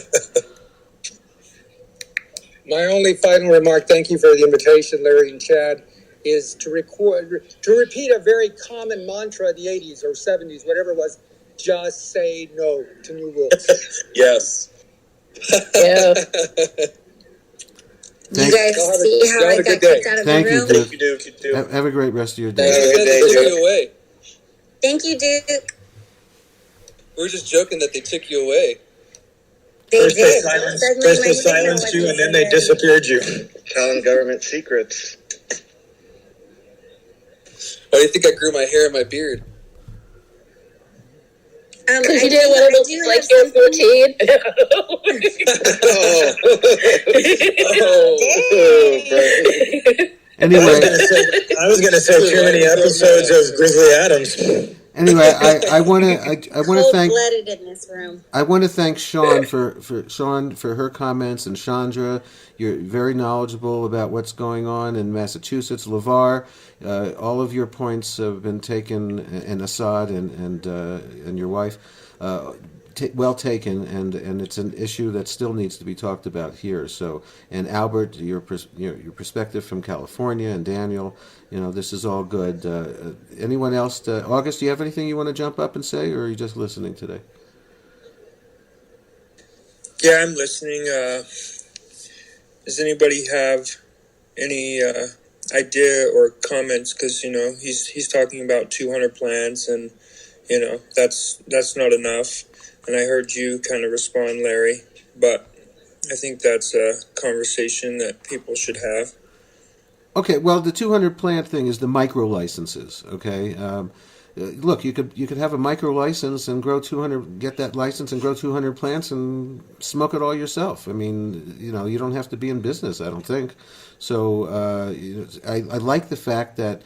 My only final remark, thank you for the invitation, Larry and Chad, is to repeat a very common mantra of the 80s or 70s, whatever it was. Just say no to new rules. Yes. Yeah. You guys see how I got kicked out of the room? Thank you, Duke. Have a great rest of your day. Have a good day, They took Duke. you away. Thank you, Duke. We were just joking that they took you away. First they silenced you, and then they disappeared you. Telling government secrets. Why do you think I grew my hair and my beard? Because you didn't want to look like you're 14. Anyway, I was going to say too many episodes of Grizzly Adams. Anyway, I want to thank. Cold-blooded in this room. I want to thank Sean for her comments, and Chandra. You're very knowledgeable about what's going on in Massachusetts. LeVar, all of your points have been taken, and Assad and your wife, well taken, and it's an issue that still needs to be talked about here. So, and Albert, your perspective from California, and Daniel, this is all good. Anyone else? August, do you have anything you want to jump up and say, or are you just listening today? Yeah, I'm listening. Does anybody have any idea or comments? Because he's talking about 200 plants, and that's not enough. And I heard you kind of respond, Larry, but I think that's a conversation that people should have. Okay, well, the 200 plant thing is the micro licenses. Okay, look, you could have a micro license and grow 200, get that license and grow 200 plants and smoke it all yourself. I mean, you don't have to be in business, I don't think. So I like the fact that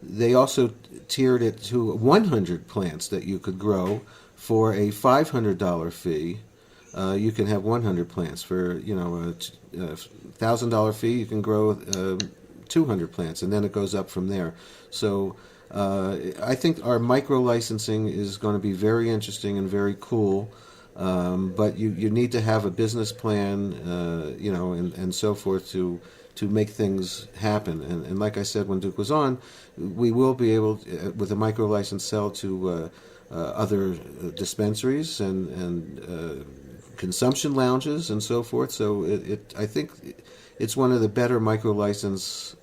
they also tiered it to 100 plants that you could grow for a $500 fee. You can have 100 plants for a $1,000 fee. You can grow 200 plants, and then it goes up from there. So I think our micro licensing is going to be very interesting and very cool. But you need to have a business plan, and so forth to make things happen. And like I said when Duke was on, we will be able, with a micro license, sell to other dispensaries and consumption lounges and so forth. So I think it's one of the better micro license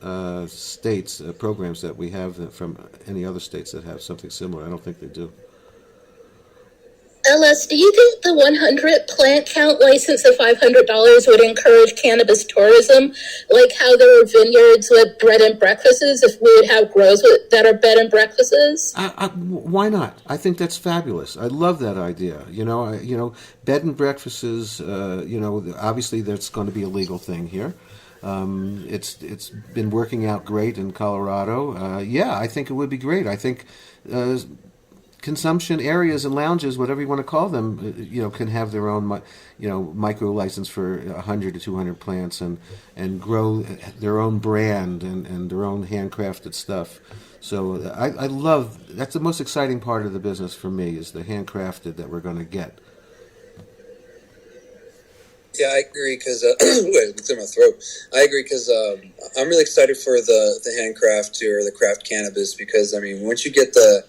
states programs that we have from any other states that have something similar. I don't think they do. LS, do you think the 100 plant count license of $500 would encourage cannabis tourism, like how there are vineyards with bread and breakfasts? If we would have grows that are bed and breakfasts, why not? I think that's fabulous. I love that idea. Bed and breakfasts. Obviously that's going to be a legal thing here. It's been working out great in Colorado. I think it would be great. I think. Consumption areas and lounges, whatever you want to call them, can have their own, micro license for 100 to 200 plants and grow their own brand and their own handcrafted stuff. So I love, that's the most exciting part of the business for me, is the handcrafted that we're going to get. Yeah, I agree because wait, it's in my throat. I agree because I'm really excited for the handcraft or the craft cannabis, because once you get the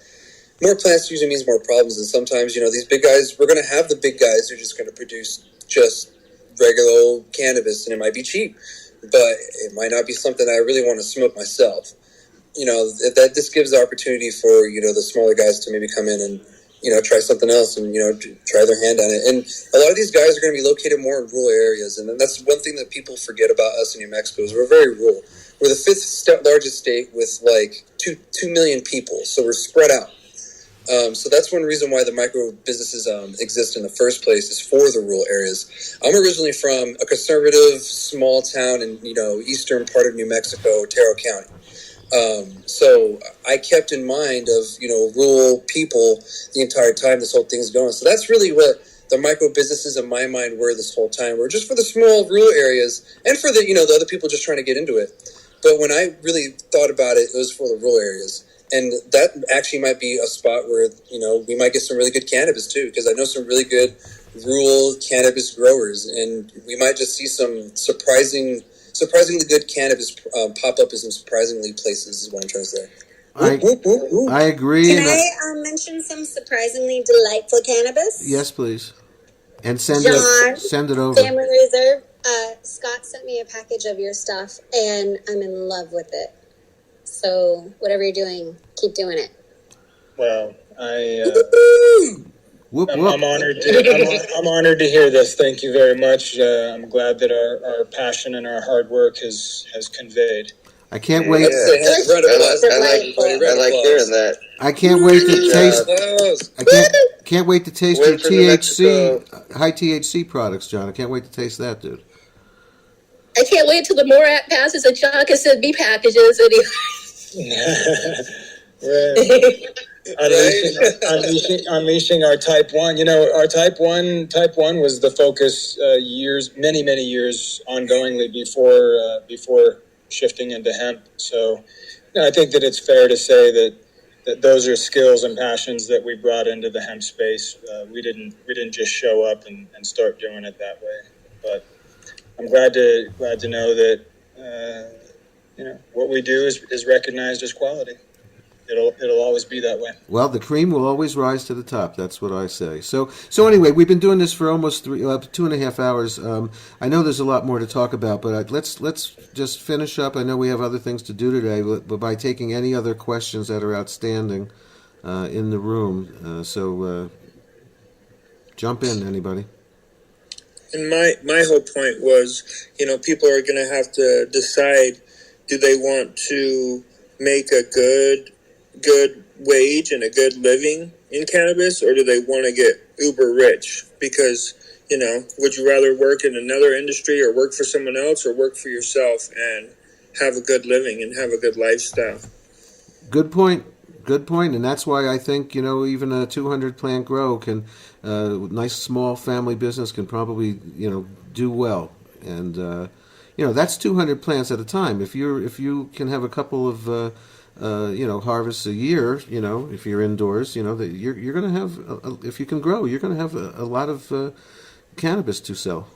more plants usually means more problems, and sometimes, these big guys, we're going to have the big guys who are just going to produce just regular old cannabis, and it might be cheap, but it might not be something I really want to smoke myself. That this gives the opportunity for, the smaller guys to maybe come in and, try something else and, try their hand on it. And a lot of these guys are going to be located more in rural areas, and that's one thing that people forget about us in New Mexico is we're very rural. We're the fifth largest state with like 2 million people, so we're spread out. So that's one reason why the micro businesses exist in the first place, is for the rural areas. I'm originally from a conservative small town in eastern part of New Mexico, Otero County. So I kept in mind of rural people the entire time this whole thing's going. So that's really what the micro businesses in my mind were this whole time. Were just for the small rural areas and for the the other people just trying to get into it. But when I really thought about it, it was for the rural areas. And that actually might be a spot where, we might get some really good cannabis too, because I know some really good rural cannabis growers, and we might just see some surprisingly good cannabis pop up in some surprisingly places, is what I'm trying to say. I agree. Can I mention some surprisingly delightful cannabis? Yes, please. And send it over. Family Reserve. Scott sent me a package of your stuff, and I'm in love with it. So whatever you're doing, keep doing it. Well, I'm honored. I'm honored to hear this. Thank you very much. I'm glad that our passion and our hard work has conveyed. I can't wait. I like hearing that. I can't wait to taste. Can't wait to taste your THC, high THC products, John. I can't wait to taste that, dude. I can't wait till the MORAC passes and John can send me packages. Unleashing our type 1. Our type 1 was the focus many years ongoingly before shifting into hemp. So I think that it's fair to say that those are skills and passions that we brought into the hemp space. We didn't just show up and start doing it that way. But I'm glad to know that what we do is recognized as quality. It'll always be that way. Well, the cream will always rise to the top. That's what I say. So anyway, we've been doing this for almost 2.5 hours. I know there's a lot more to talk about, but let's just finish up. I know we have other things to do today, but by taking any other questions that are outstanding in the room. So jump in, anybody. And my whole point was, people are going to have to decide, do they want to make a good wage and a good living in cannabis, or do they want to get uber rich? Because, would you rather work in another industry or work for someone else, or work for yourself and have a good living and have a good lifestyle? Good point. Good point, and that's why I think even a 200 plant grow can, nice small family business can probably do well, and that's 200 plants at a time. If you can have a couple of harvests a year, if you're indoors, that you're going to have if you can grow, you're going to have a lot of cannabis to sell.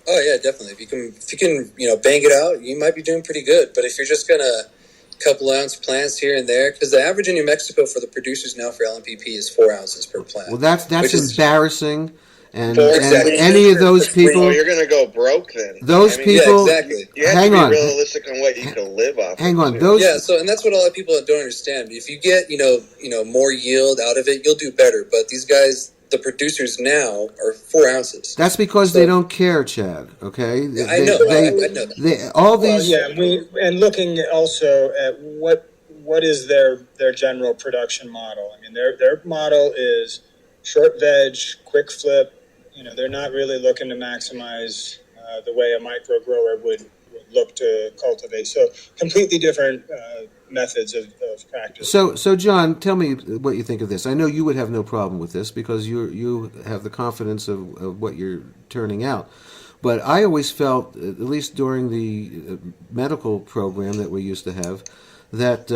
Oh yeah, definitely. If you can bang it out, you might be doing pretty good. But if you're just gonna couple ounce plants here and there, because the average in New Mexico for the producers now for LMPP is 4 ounces per plant. Well, that's embarrassing, and Exactly. any of those people. Oh, you're going to go broke then. Those people. Yeah, exactly. You have to be realistic on what you can live off. Hang on, those. Yeah, so and that's what a lot of people don't understand. If you get more yield out of it, you'll do better. But these guys, the producers now, are 4 ounces. That's because they don't care, Chad. Okay, I know. I know that. All these. Well, yeah, and looking also at what is their general production model. I mean, their model is short veg, quick flip. They're not really looking to maximize the way a micro grower would look to cultivate. So completely different methods of practice. So John, tell me what you think of this. I know you would have no problem with this because you have the confidence of what you're turning out. But I always felt, at least during the medical program that we used to have, that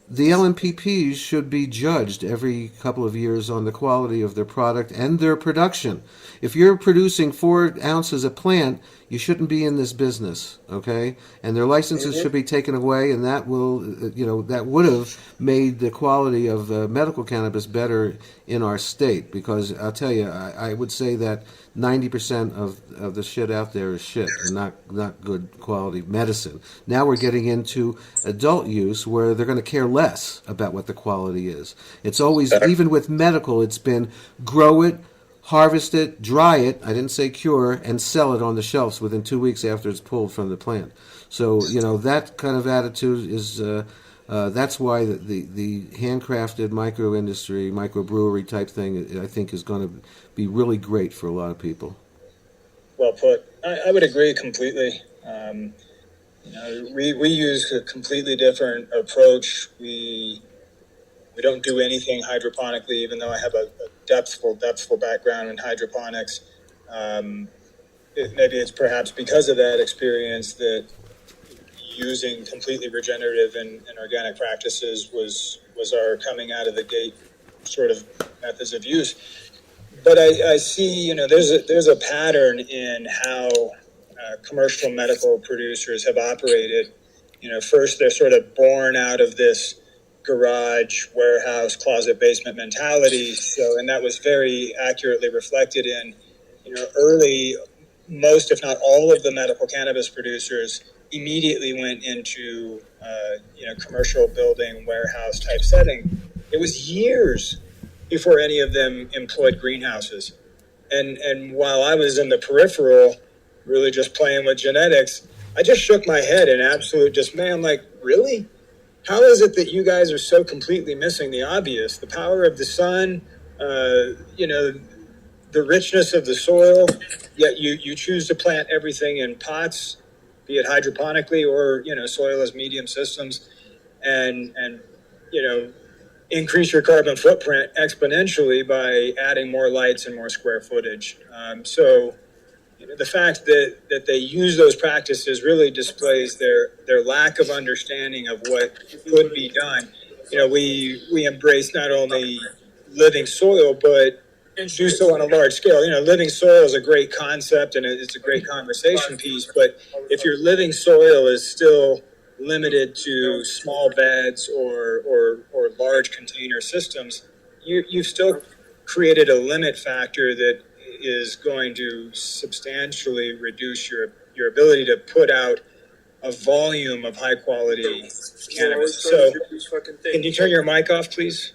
the LMPPs should be judged every couple of years on the quality of their product and their production. If you're producing 4 ounces a plant, you shouldn't be in this business, okay? And their licenses should be taken away, and that will, that would have made the quality of medical cannabis better in our state. Because I'll tell you, I would say that 90% of the shit out there is shit and not good quality medicine. Now we're getting into adult use where they're going to care less about what the quality is. It's always, even with medical, it's been grow it, harvest it, dry it, I didn't say cure, and sell it on the shelves within 2 weeks after it's pulled from the plant. So, that kind of attitude is, that's why the handcrafted microbrewery type thing, I think, is going to be really great for a lot of people. Well put. I would agree completely. We use a completely different approach. We don't do anything hydroponically, even though I have a depthful background in hydroponics. Maybe it's perhaps because of that experience that using completely regenerative and organic practices was our coming out of the gate sort of methods of use. But I see, there's a pattern in how commercial medical producers have operated. First they're sort of born out of this garage, warehouse, closet, basement mentality. So, and that was very accurately reflected in, early, most if not all of the medical cannabis producers immediately went into, commercial building, warehouse type setting. It was years before any of them employed greenhouses. And while I was in the peripheral, really just playing with genetics, I just shook my head in absolute dismay. I'm like, really? How is it that you guys are so completely missing the obvious? The power of the sun, the richness of the soil, yet you choose to plant everything in pots, be it hydroponically or, soil as medium systems, and increase your carbon footprint exponentially by adding more lights and more square footage. So the fact that they use those practices really displays their lack of understanding of what could be done. We embrace not only living soil, but do so on a large scale. Living soil is a great concept and it's a great conversation piece, but if your living soil is still limited to small beds or large container systems, you've still created a limit factor that is going to substantially reduce your ability to put out a volume of high quality cannabis. So, can you turn your mic off, please?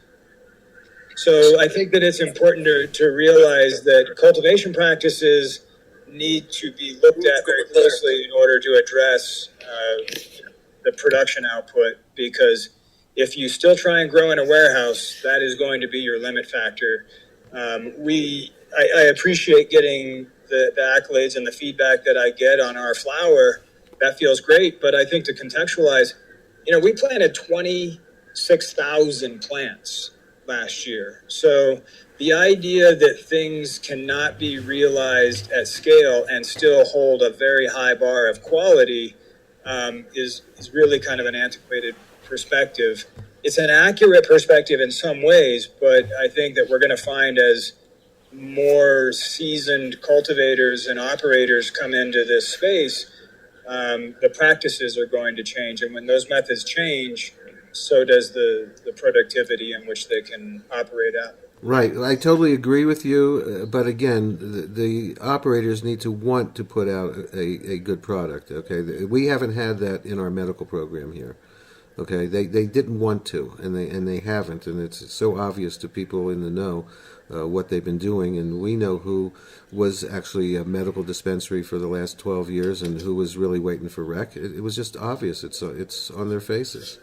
So I think that it's important to realize that cultivation practices need to be looked at very closely in order to address the production output, because if you still try and grow in a warehouse, that is going to be your limit factor. I appreciate getting the accolades and the feedback that I get on our flower. That feels great, but I think to contextualize, we planted 26,000 plants last year. So the idea that things cannot be realized at scale and still hold a very high bar of quality is really kind of an antiquated perspective. It's an accurate perspective in some ways, but I think that we're going to find as more seasoned cultivators and operators come into this space, the practices are going to change. And when those methods change, so does the productivity in which they can operate at. Right. I totally agree with you. But again, the operators need to want to put out a good product. Okay. We haven't had that in our medical program here. Okay. They didn't want to, and they haven't. And it's so obvious to people in the know what they've been doing. And we know who was actually a medical dispensary for the last 12 years and who was really waiting for rec. It was just obvious. It's on their faces.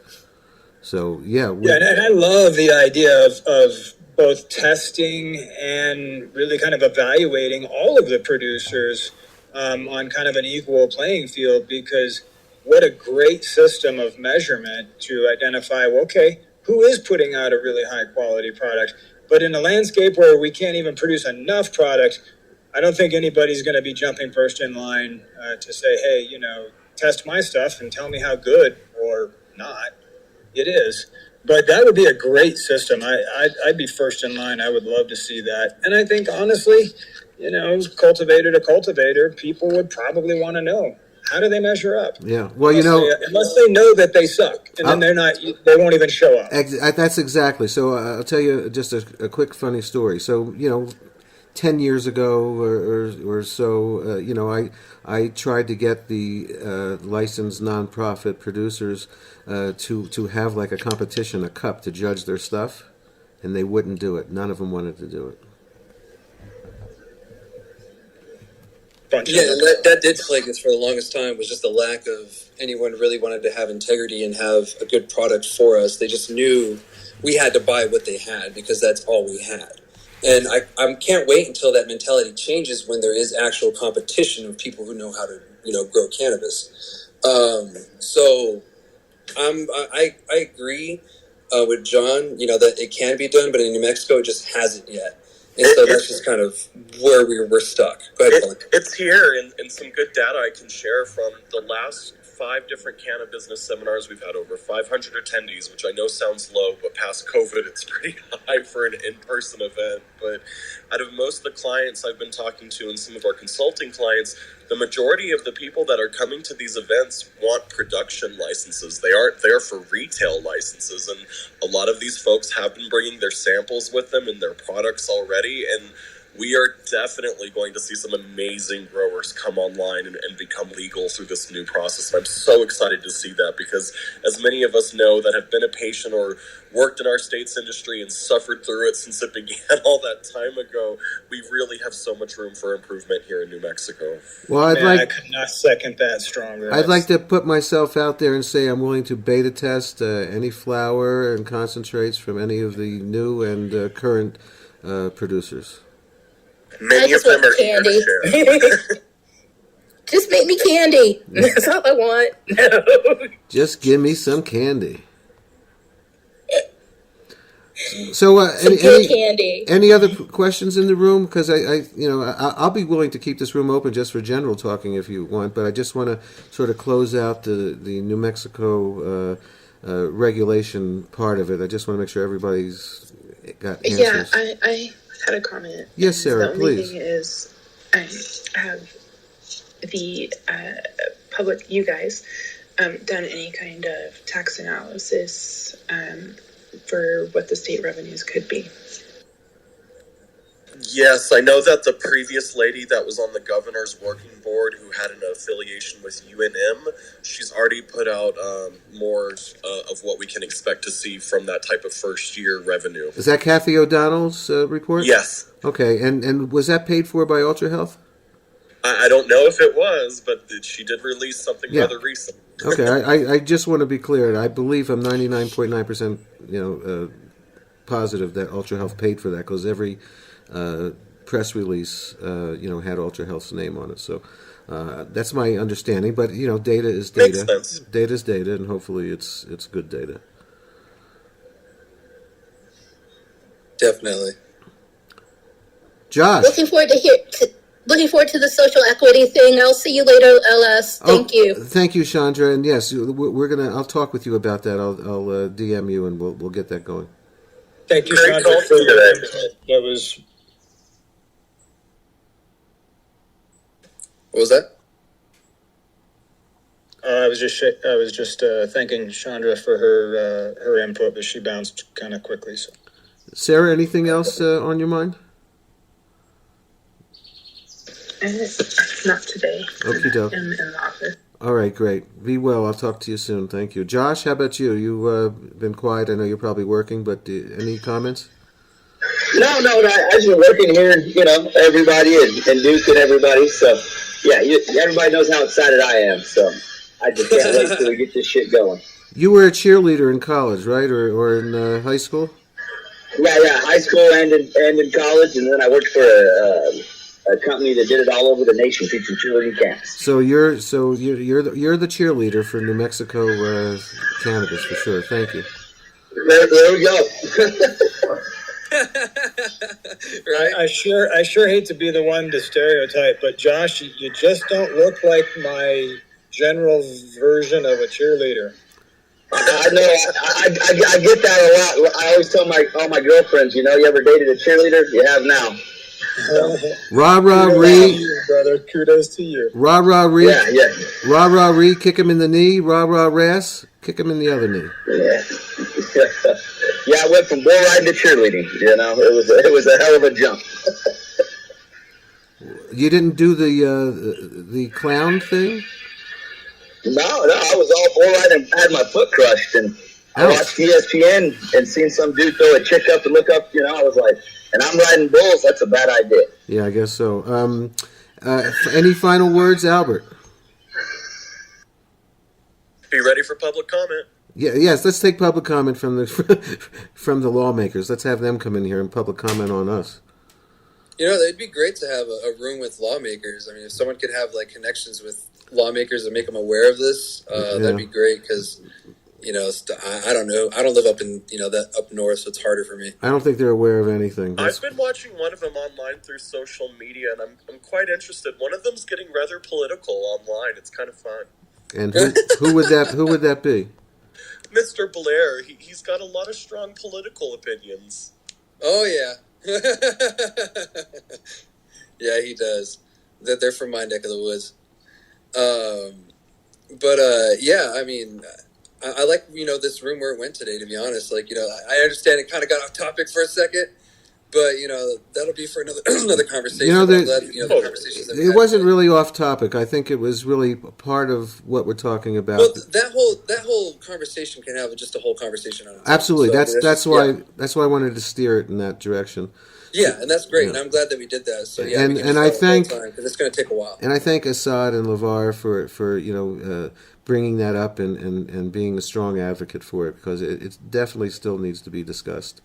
So, yeah. And I love the idea of both testing and really kind of evaluating all of the producers on kind of an equal playing field, because what a great system of measurement to identify, well, okay, who is putting out a really high quality product? But in a landscape where we can't even produce enough product, I don't think anybody's going to be jumping first in line to say, hey, test my stuff and tell me how good or not it is. But that would be a great system. I'd be first in line. I would love to see that. And I think, honestly, cultivator to cultivator, people would probably want to know, how do they measure up? Yeah. Well, unless they know that they suck, and then they won't even show up. That's exactly. So I'll tell you just a quick funny story. So, 10 years ago or so, I tried to get the licensed nonprofit producers to have like a competition, a cup to judge their stuff, and they wouldn't do it. None of them wanted to do it. Yeah, and that did plague us for the longest time, was just the lack of anyone really wanted to have integrity and have a good product for us. They just knew we had to buy what they had because that's all we had. And I can't wait until that mentality changes, when there is actual competition of people who know how to, grow cannabis. So I agree with John, that it can be done, but in New Mexico, it just hasn't yet. And so that's just kind of where we're stuck. Go ahead, Colin. It's here, and some good data I can share from the last 5 different cannabis seminars. We've had over 500 attendees, which I know sounds low, but past COVID, it's pretty high for an in-person event. But out of most of the clients I've been talking to and some of our consulting clients, the majority of the people that are coming to these events want production licenses. They aren't there for retail licenses. And a lot of these folks have been bringing their samples with them and their products already. And we are definitely going to see some amazing growers come online and become legal through this new process. And I'm so excited to see that, because as many of us know that have been a patient or worked in our state's industry and suffered through it since it began all that time ago, we really have so much room for improvement here in New Mexico. Well, I could not second that stronger. I'd like to put myself out there and say I'm willing to beta test any flower and concentrates from any of the new and current producers. Many of them are candy. Here to share. Just make me candy. That's all I want. No. Just give me some candy. So, any other questions in the room? Because I'll be willing to keep this room open just for general talking if you want. But I just want to sort of close out the New Mexico regulation part of it. I just want to make sure everybody's got answers. Yeah, I had a comment. Yes, Sarah, the only please. thing is, I have the public, you guys, done any kind of tax analysis for what the state revenues could be? Yes, I know that the previous lady that was on the governor's working board who had an affiliation with UNM, she's already put out more of what we can expect to see from that type of first-year revenue. Is that Kathy O'Donnell's report? Yes. Okay, and was that paid for by Ultra Health? I don't know if it was, but she did release something rather recent. Okay, I just want to be clear. I believe I'm 99.9% positive that Ultra Health paid for that, because every press release, had Ultra Health's name on it. So that's my understanding. But data is data. Makes sense. Data is data, and hopefully it's good data. Definitely. Josh. Looking forward to the social equity thing. I'll see you later, LS. Thank you. Thank you, Chandra. And yes, I'll talk with you about that. I'll DM you, and we'll get that going. Thank you, Chandra. That was. What was that? I was just thanking Chandra for her input, but she bounced kind of quickly. So. Sarah, anything else on your mind? Not today. Okie doke. I'm in the office. All right, great. Be well. I'll talk to you soon. Thank you. Josh, how about you? You've been quiet. I know you're probably working, but any comments? No. I just been working here, everybody and Duke and everybody. So, yeah, everybody knows how excited I am. So, I just can't wait till we get this shit going. You were a cheerleader in college, right, or in high school? Yeah, high school and in college, and then I worked for a company that did it all over the nation, teaching cheerleading camps. So you're the cheerleader for New Mexico Cannabis for sure. Thank you. There we go. Right. I sure hate to be the one to stereotype, but Josh, you just don't look like my general version of a cheerleader. I know. I get that a lot. I always tell all my girlfriends, you ever dated a cheerleader? You have now. So. Rah ree, brother. Kudos to you. Rah ree. Yeah. Rah ree. Kick him in the knee. Rah Ras. Kick him in the other knee. Yeah. Yeah. I went from bull riding to cheerleading. It was a hell of a jump. You didn't do the clown thing? No, I was all bull riding and had my foot crushed, and I watched ESPN and seen some dude throw a chick up and look up. I was like, and I'm riding bulls. That's a bad idea. Yeah, I guess so. Any final words, Albert? Be ready for public comment. Yeah, yes. Let's take public comment from the lawmakers. Let's have them come in here and public comment on us. It'd be great to have a room with lawmakers. I mean, if someone could have connections with lawmakers and make them aware of this, that'd be great. Because I don't know. I don't live up in that up north, so it's harder for me. I don't think they're aware of anything. I've been watching one of them online through social media, and I'm quite interested. One of them's getting rather political online. It's kind of fun. And who would that be? Mr. Blair. He's got a lot of strong political opinions. Oh yeah. Yeah, he does. They're from my neck of the woods. Yeah, I mean, I like, this room where it went today, to be honest. I understand it kind of got off topic for a second, but, that'll be for another conversation. The conversations that it wasn't really off topic. I think it was really part of what we're talking about. Well, that whole conversation can have just a whole conversation on it. Absolutely. So that's why I wanted to steer it in that direction. Yeah, and that's great, and I'm glad that we did that. So yeah, and I thank, because it's going to take a while. And I thank Assad and LeVar for bringing that up and being a strong advocate for it, because it definitely still needs to be discussed.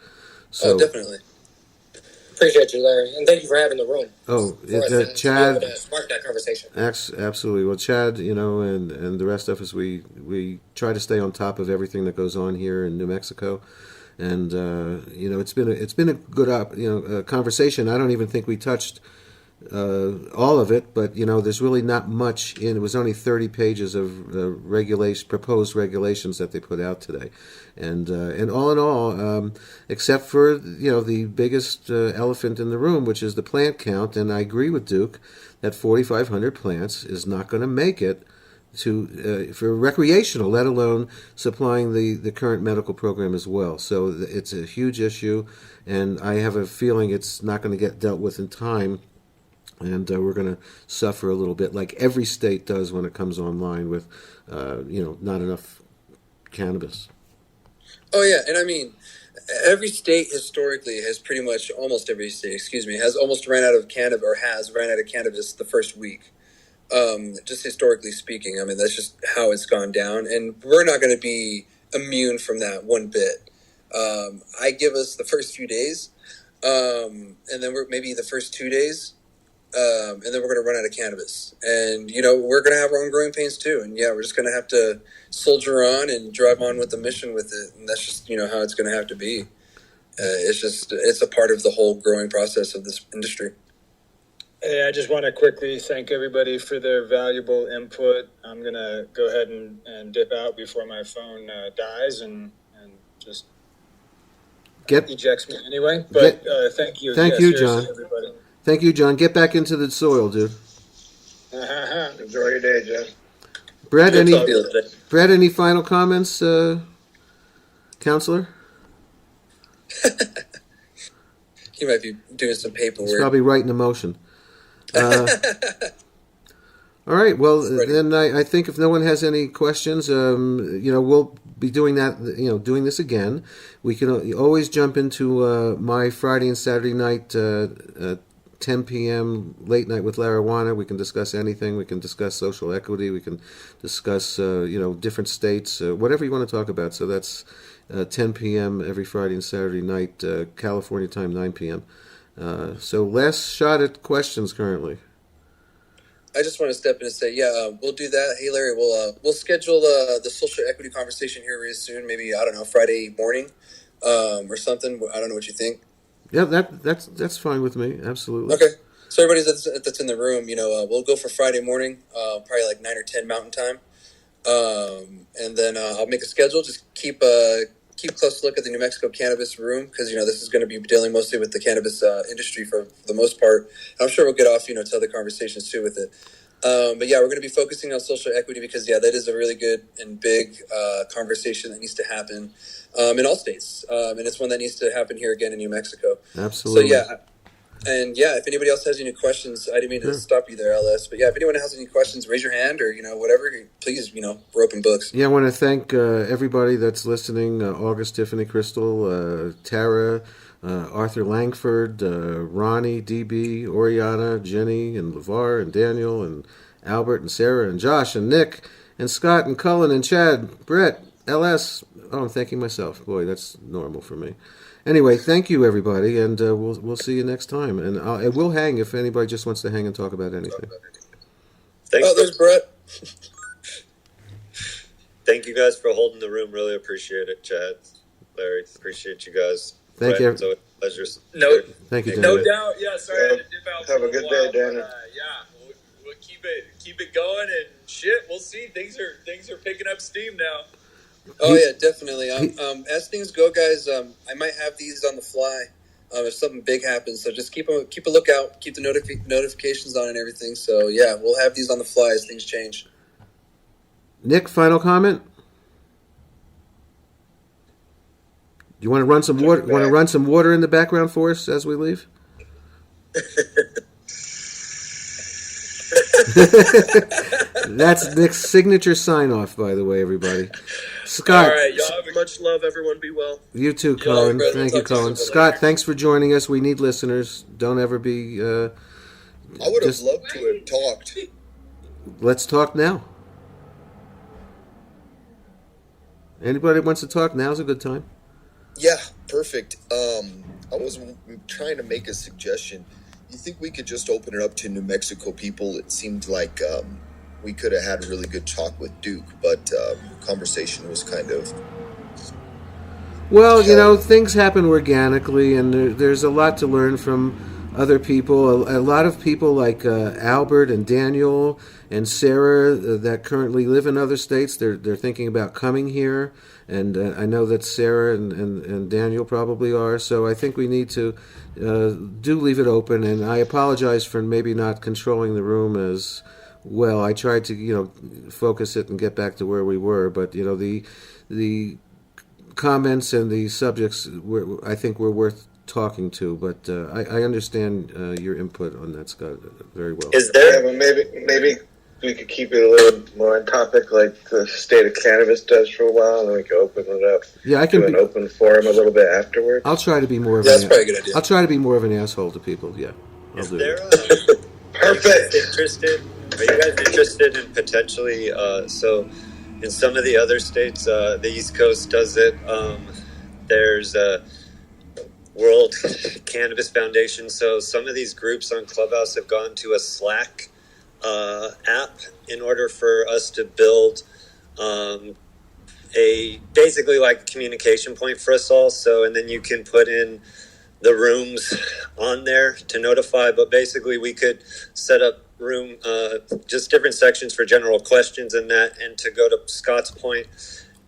So, definitely. Appreciate you, Larry, and thank you for having the room. Chad, to spark that conversation. Absolutely. Well, Chad, and the rest of us, we try to stay on top of everything that goes on here in New Mexico. And it's been a good conversation. I don't even think we touched all of it, but there's really not much in. It was only 30 pages of proposed regulations that they put out today, and all in all, except for the biggest elephant in the room, which is the plant count. And I agree with Duke that 4,500 plants is not going to make it for recreational, let alone supplying the current medical program as well. So it's a huge issue, and I have a feeling it's not going to get dealt with in time, and we're going to suffer a little bit, like every state does when it comes online with not enough cannabis. Oh yeah, and I mean, every state historically has pretty much, almost every state, has almost ran out of cannabis, or has ran out of cannabis the first week. Just historically speaking, I mean, that's just how it's gone down, and we're not going to be immune from that one bit. I give us the first few days. and then we're maybe the first 2 days, and then we're going to run out of cannabis. And we're going to have our own growing pains too. And yeah, we're just going to have to soldier on and drive on with the mission with it. And that's just how it's going to have to be. It's a part of the whole growing process of this industry. Hey, I just want to quickly thank everybody for their valuable input. I'm going to go ahead and dip out before my phone dies and just ejects me anyway. But thank you. Thank you, John. Everybody. Thank you, John. Get back into the soil, dude. Enjoy your day, John. Brett, any final comments, Counselor? He might be doing some paperwork. He's probably writing a motion. All right. Well, then I think if no one has any questions, we'll be doing that. Doing this again. We can always jump into my Friday and Saturday night, 10 p.m. late night with Larawana. We can discuss anything. We can discuss social equity. We can discuss different states, whatever you want to talk about. So that's 10 p.m. every Friday and Saturday night, California time, 9 p.m. So last shot at questions currently. I just want to step in and say, we'll do that. Hey, Larry, we'll schedule the social equity conversation here really soon. Maybe, I don't know, Friday morning or something. I don't know what you think. Yeah, that's fine with me. Absolutely. Okay. So everybody that's in the room, we'll go for Friday morning, probably like 9 or 10 Mountain Time. And then I'll make a schedule. Just keep close look at the New Mexico cannabis room because this is going to be dealing mostly with the cannabis industry for the most part. And I'm sure we'll get off to other conversations too with it. But yeah, we're going to be focusing on social equity because that is a really good and big conversation that needs to happen in all states, and it's one that needs to happen here again in New Mexico. Absolutely. So if anybody else has any questions, I didn't mean to stop you there, LS. But if anyone has any questions, raise your hand or whatever. Please, we're open books. Yeah, I want to thank everybody that's listening: August, Tiffany, Crystal, Tara, Arthur Langford, Ronnie, DB, Oriana, Jenny, and LeVar, and Daniel, and Albert, and Sarah, and Josh, and Nick, and Scott, and Cullen, and Chad, Brett, LS. Oh, I'm thanking myself. Boy, that's normal for me. Anyway, thank you, everybody, and we'll see you next time. And it will hang if anybody just wants to hang and talk about anything. Thanks. There's Brett. Thank you guys for holding the room. Really appreciate it, Chad, Larry. Appreciate you guys. Thank you. It's always a pleasure. Thank you, Dan. No doubt. Yeah, sorry I had to dip out. Have a good day, Dan. We'll keep it going and shit. We'll see. Things are picking up steam now. Oh yeah, definitely. As things go, guys, I might have these on the fly if something big happens. So just keep a lookout, keep the notifications on and everything. So yeah, we'll have these on the fly as things change. Nick, final comment? You want to run some water? Want to run some water in the background for us as we leave? That's Nick's signature sign-off, by the way, everybody. Scott. All right, y'all have much love. Everyone be well. You too, Colin. Thank you, Colin. Scott, thanks for joining us. We need listeners. Don't ever be... I would have loved to have talked. Let's talk now. Anybody wants to talk? Now's a good time. Yeah, perfect. I was trying to make a suggestion. You think we could just open it up to New Mexico people? It seemed like we could have had a really good talk with Duke, but conversation was kind of... Well, things happen organically, and there's a lot to learn from other people. A lot of people like Albert and Daniel and Sarah that currently live in other states, they're thinking about coming here, and I know that Sarah and Daniel probably are, so I think we need to do leave it open, and I apologize for maybe not controlling the room as well. I tried to, focus it and get back to where we were, but, the comments and the subjects I think were worth talking to, but I understand your input on that, Scott, very well. Is there? Maybe we could keep it a little more on topic, like the state of cannabis does for a while, and then we can open it up. Yeah, I can do an open forum a little bit afterward. I'll try to be more of that's probably a good idea. I'll try to be more of an asshole to people. Yeah, I'll do it. Perfect. Are you guys interested in potentially? So, in some of the other states, the East Coast does it. There's World Cannabis Foundation. So some of these groups on Clubhouse have gone to a Slack app in order for us to build a basically like a communication point for us all. So, and then you can put in the rooms on there to notify, but basically we could set up room, just different sections for general questions and that. And to go to Scott's point,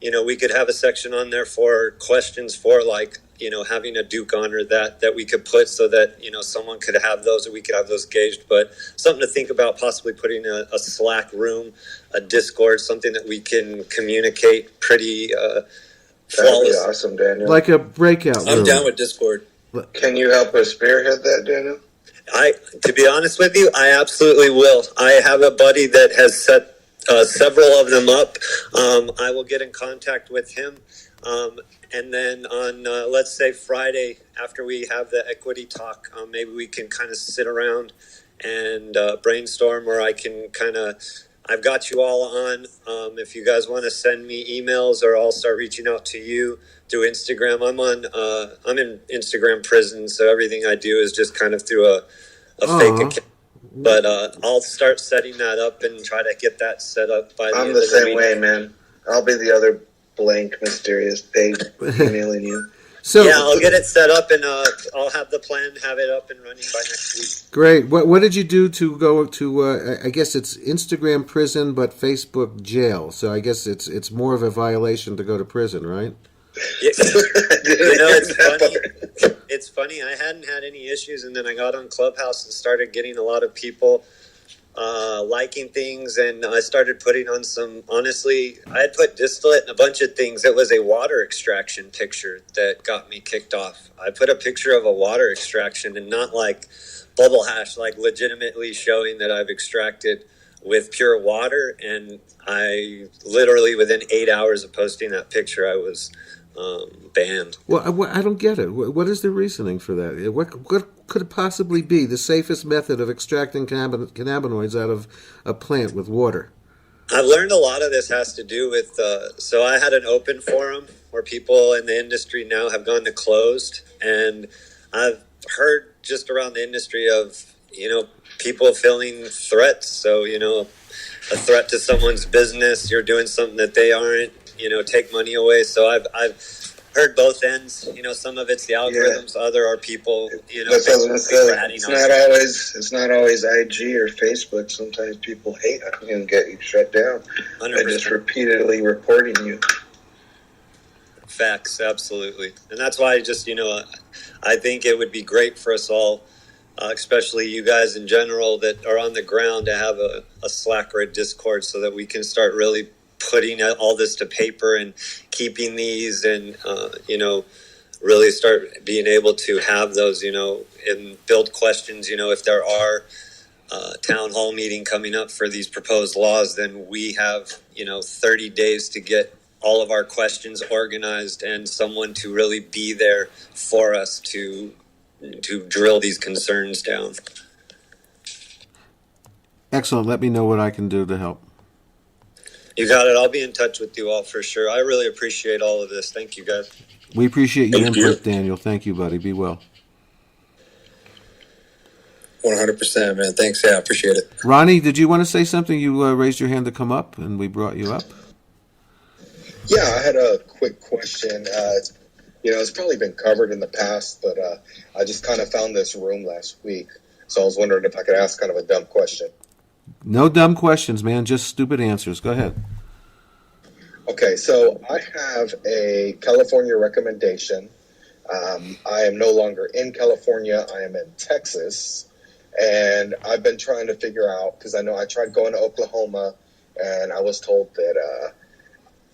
you know, we could have a section on there for questions for like, you know, having a Duke honor that we could put so that, you know, someone could have those or we could have those gauged. But something to think about, possibly putting a Slack room, a Discord, something that we can communicate pretty That'd be flawless. awesome, Daniel. Like a breakout room. I'm down with Discord. Can you help us spearhead that, Daniel? To be honest with you, I absolutely will. I have a buddy that has set several of them up. I will get in contact with him. And then on, let's say Friday, after we have the equity talk, maybe we can kind of sit around and brainstorm, or I can kind of, I've got you all on. If you guys want to send me emails, or I'll start reaching out to you through Instagram. I'm in Instagram prison, so everything I do is just kind of through a fake account. But I'll start setting that up and try to get that set up by the end of the week. I'm the same way, man. I'll be the other blank, mysterious page emailing you. So, yeah, I'll get it set up and I'll have the plan, have it up and running by next week. Great. What did you do to go to? I guess it's Instagram prison, but Facebook jail. So I guess it's more of a violation to go to prison, right? Yeah. You know, it's funny. It's funny. I hadn't had any issues, and then I got on Clubhouse and started getting a lot of people liking things, and I started putting on some. Honestly, I had put distillate and a bunch of things. It was a water extraction picture that got me kicked off. I put a picture of a water extraction, and not like bubble hash, like legitimately showing that I've extracted with pure water. And I literally, within 8 hours of posting that picture, I was banned. Well, I don't get it. What is the reasoning for that? What could it possibly be the safest method of extracting cannabinoids out of a plant with water? I've learned a lot of this has to do with, so I had an open forum where people in the industry now have gone to closed, and I've heard just around the industry of, you know, people feeling threats. So, you know, a threat to someone's business, you're doing something that they aren't, you know, take money away. So I've heard both ends. You know, some of it's the algorithms, other are people, you know, That's what I was gonna say. It's not always IG or Facebook. Sometimes people hate you and get you shut down 100%. by just repeatedly reporting you. Facts, absolutely. And that's why I think it would be great for us all, especially you guys in general that are on the ground, to have a Slack or a Discord so that we can start really putting all this to paper and keeping these and, really start being able to have those, and build questions. If there are town hall meeting coming up for these proposed laws, then we have, 30 days to get all of our questions organized and someone to really be there for us to drill these concerns down. Excellent. Let me know what I can do to help. You got it. I'll be in touch with you all for sure. I really appreciate all of this. Thank you, guys. We appreciate your input, Daniel. Thank you, buddy. Be well. 100%, man. Thanks. Yeah, I appreciate it. Ronnie, did you want to say something? You raised your hand to come up, and we brought you up. Yeah, I had a quick question. It's probably been covered in the past, but I just kind of found this room last week. So I was wondering if I could ask kind of a dumb question. No dumb questions, man. Just stupid answers. Go ahead. Okay, so I have a California recommendation. I am no longer in California. I am in Texas. And I've been trying to figure out, because I know I tried going to Oklahoma, and I was told that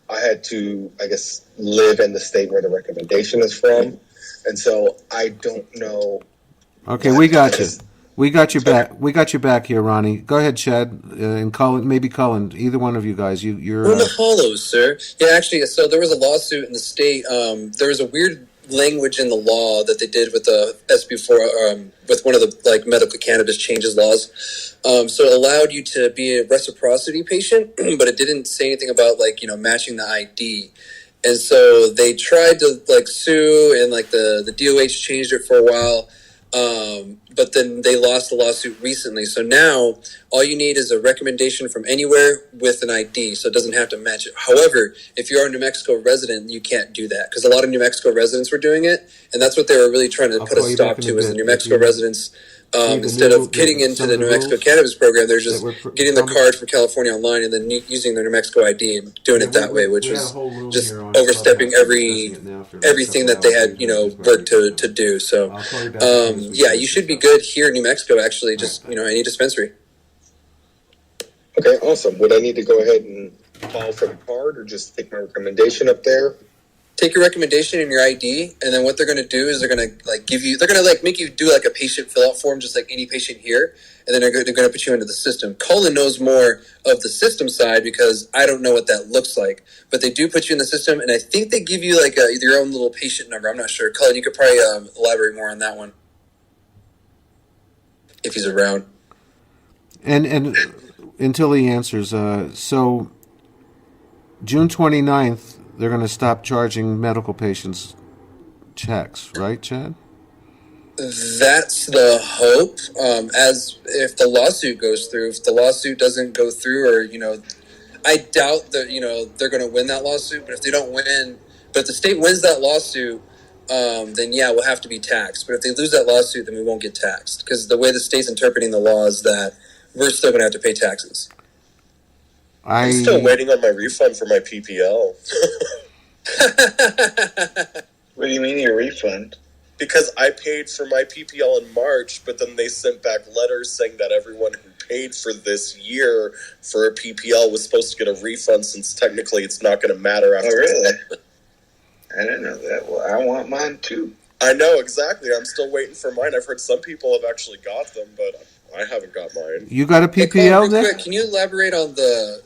I had to, I guess, live in the state where the recommendation is from. And so I don't know. Okay, we got you. We got your back. We got your back here, Ronnie. Go ahead, Chad, and Colin. Maybe Colin. Either one of you guys. You're. We're in the hollows, sir. Yeah, actually, so there was a lawsuit in the state. There was a weird language in the law that they did with the SB4, with one of the medical cannabis changes laws. So it allowed you to be a reciprocity patient, but it didn't say anything about matching the ID. And so they tried to like sue, and like the DOH changed it for a while. But then they lost the lawsuit recently. So now all you need is a recommendation from anywhere with an ID, so it doesn't have to match it. However, if you're a New Mexico resident, you can't do that because a lot of New Mexico residents were doing it, and that's what they were really trying to put a stop to. Is the New Mexico residents, instead of getting into the New Mexico cannabis program, they're just getting their card from California online and then using their New Mexico ID and doing it that way, which was just overstepping everything that they had, worked to do. So, yeah, you should be good here in New Mexico. Actually, just any dispensary. Okay, awesome. Would I need to go ahead and file for the card, or just take my recommendation up there? Take your recommendation and your ID, and then what they're going to do is they're going to make you do like a patient fill out form, just like any patient here, and then they're going to put you into the system. Colin knows more of the system side because I don't know what that looks like, but they do put you in the system, and I think they give you like your own little patient number. I'm not sure. Colin, you could probably elaborate more on that one if he's around. And until he answers, so June 29th, they're going to stop charging medical patients checks, right, Chad? That's the hope. As if the lawsuit goes through, if the lawsuit doesn't go through, or I doubt that they're going to win that lawsuit. But if they don't win, but if the state wins that lawsuit, then yeah, we'll have to be taxed. But if they lose that lawsuit, then we won't get taxed because the way the state's interpreting the law is that we're still going to have to pay taxes. I'm still waiting on my refund for my PPL. What do you mean your refund? Because I paid for my PPL in March, but then they sent back letters saying that everyone who paid for this year for a PPL was supposed to get a refund, since technically it's not going to matter after. Oh, really? I didn't know that. Well, I want mine too. I know, exactly. I'm still waiting for mine. I've heard some people have actually got them, but I haven't got mine. You got a PPL there? Can you elaborate on the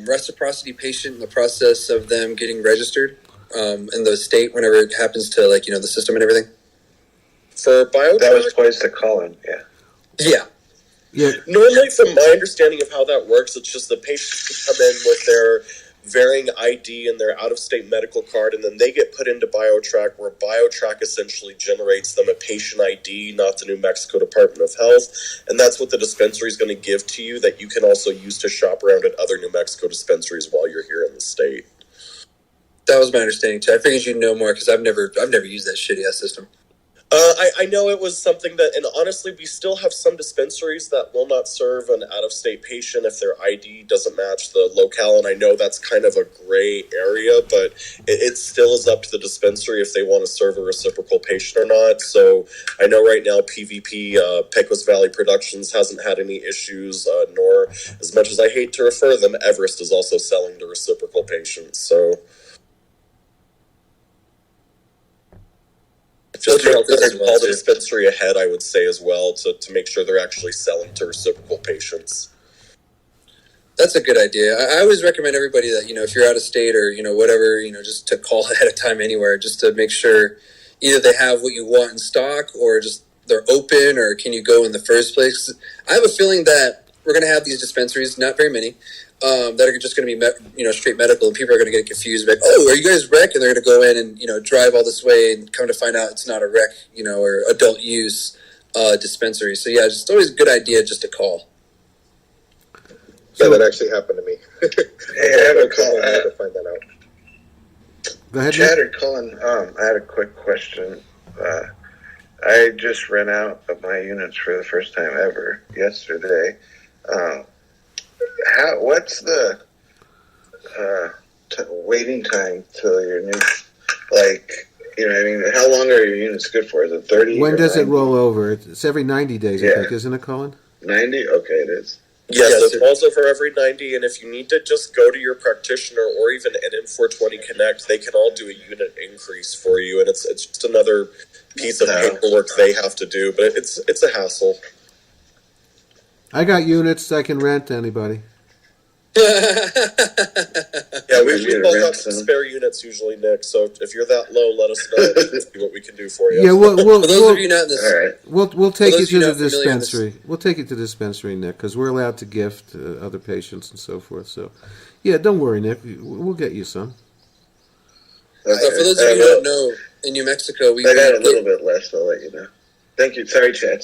reciprocity patient and the process of them getting registered in the state whenever it happens to the system and everything? For biotrack? That was poised to Colin, yeah. Normally, from my understanding of how that works, it's just the patients come in with their varying ID and their out-of-state medical card, and then they get put into BioTrack, where BioTrack essentially generates them a patient ID, not the New Mexico Department of Health, and that's what the dispensary is going to give to you, that you can also use to shop around at other New Mexico dispensaries while you're here in the state. That was my understanding too. I figured you'd know more because I've never used that shitty ass system. I know it was something that, and honestly, we still have some dispensaries that will not serve an out-of-state patient if their ID doesn't match the locale, and I know that's kind of a gray area, but it still is up to the dispensary if they want to serve a reciprocal patient or not. So I know right now PVP, Pecos Valley Productions, hasn't had any issues, nor, as much as I hate to refer them, Everest is also selling to reciprocal patients, so... Just call the dispensary ahead, I would say, as well, to make sure they're actually selling to reciprocal patients. That's a good idea. I always recommend everybody that, if you're out of state or, whatever, just to call ahead of time anywhere, just to make sure either they have what you want in stock or just they're open, or can you go in the first place. I have a feeling that we're going to have these dispensaries, not very many, that are just going to be, straight medical, and people are going to get confused, like, oh, are you guys rec? And they're going to go in and, drive all this way and come to find out it's not a rec, or adult use dispensary. So yeah, just always a good idea just to call. Yeah, that actually happened to me. Hey, I had to find that out. Go ahead, Chad or Colin, I had a quick question. I just ran out of my units for the first time ever yesterday. What's the waiting time till your new, how long are your units good for? Is it 30? When does it roll over? It's every 90 days, I think, isn't it, Colin? 90? Okay, it is. Yes, it rolls over every 90, and if you need to just go to your practitioner or even an M420 Connect, they can all do a unit increase for you, and it's just another piece of paperwork they have to do, but it's a hassle. I got units I can rent to anybody. Yeah, we've all got some spare units usually, Nick, so if you're that low, let us know. Let's see what we can do for you. Yeah, for those of you not in this, we'll take you to the dispensary. We'll take you to the dispensary, Nick, because we're allowed to gift other patients and so forth. So, yeah, don't worry, Nick. We'll get you some. So for those of you who don't know, in New Mexico, I got a little bit less, I'll let you know. Thank you. Sorry, Chad.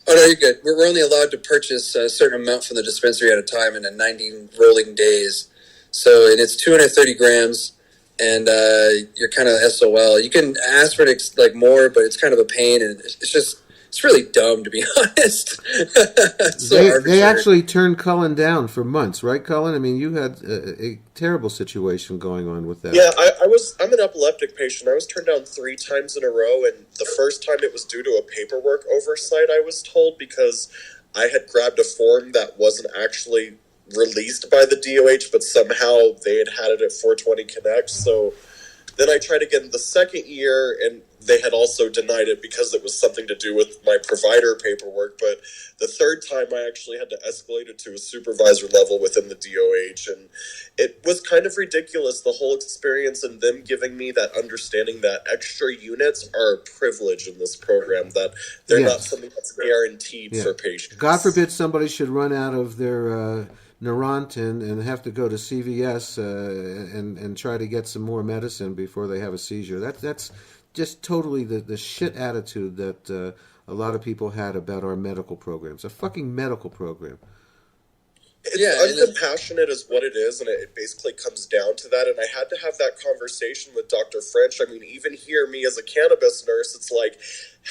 Oh, no, you're good. We're only allowed to purchase a certain amount from the dispensary at a time in 90 rolling days. So, and it's 230 grams, and you're kind of SOL. You can ask for it like more, but it's kind of a pain, and it's really dumb, to be honest. They actually turned Cullen down for months, right, Cullen? I mean, you had a terrible situation going on with that. Yeah, I'm an epileptic patient. I was turned down 3 times in a row, and the first time it was due to a paperwork oversight, I was told, because I had grabbed a form that wasn't actually released by the DOH, but somehow they had it at 420 Connect. So then I tried again the second year, and they had also denied it because it was something to do with my provider paperwork. But the third time, I actually had to escalate it to a supervisor level within the DOH, and it was kind of ridiculous, the whole experience, and them giving me that understanding that extra units are a privilege in this program, that they're not something that's guaranteed for patients. God forbid somebody should run out of their Neurontin and have to go to CVS and try to get some more medicine before they have a seizure. That's just totally the shit attitude that a lot of people had about our medical programs. A fucking medical program. It's uncompassionate is what it is, and it basically comes down to that. And I had to have that conversation with Dr. French. I mean, even here, me as a cannabis nurse, it's like,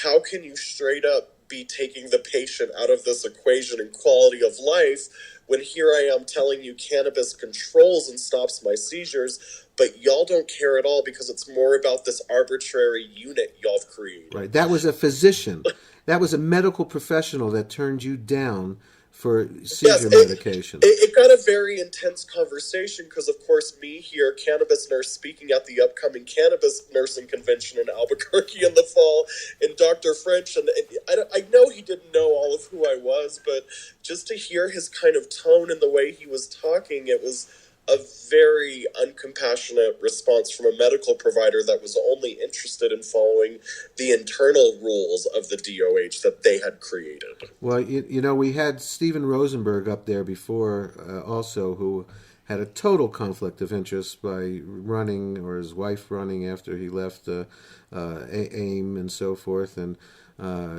how can you straight up be taking the patient out of this equation and quality of life when here I am telling you cannabis controls and stops my seizures, but y'all don't care at all because it's more about this arbitrary unit y'all have created. Right. That was a physician. That was a medical professional that turned you down for seizure medication. It got a very intense conversation because, of course, me here, cannabis nurse, speaking at the upcoming cannabis nursing convention in Albuquerque in the fall, and Dr. French, and I know he didn't know all of who I was, but just to hear his kind of tone and the way he was talking, it was a very uncompassionate response from a medical provider that was only interested in following the internal rules of the DOH that they had created. Well, you know, we had Steven Rosenberg up there before also, who had a total conflict of interest by running, or his wife running after he left AIM and so forth. And,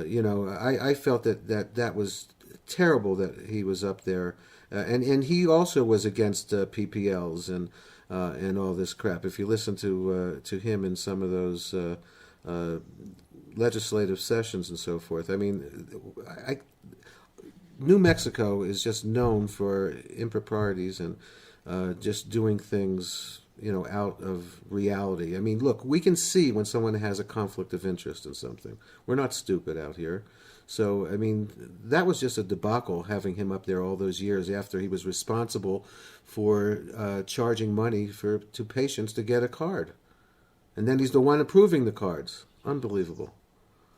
you know, I felt that was terrible that he was up there. And he also was against PPLs and all this crap. If you listen to him in some of those legislative sessions and so forth, I mean, New Mexico is just known for improprieties and just doing things, you know, out of reality. I mean, look, we can see when someone has a conflict of interest in something. We're not stupid out here. So, I mean, that was just a debacle, having him up there all those years after he was responsible for charging money to patients to get a card. And then he's the one approving the cards. Unbelievable.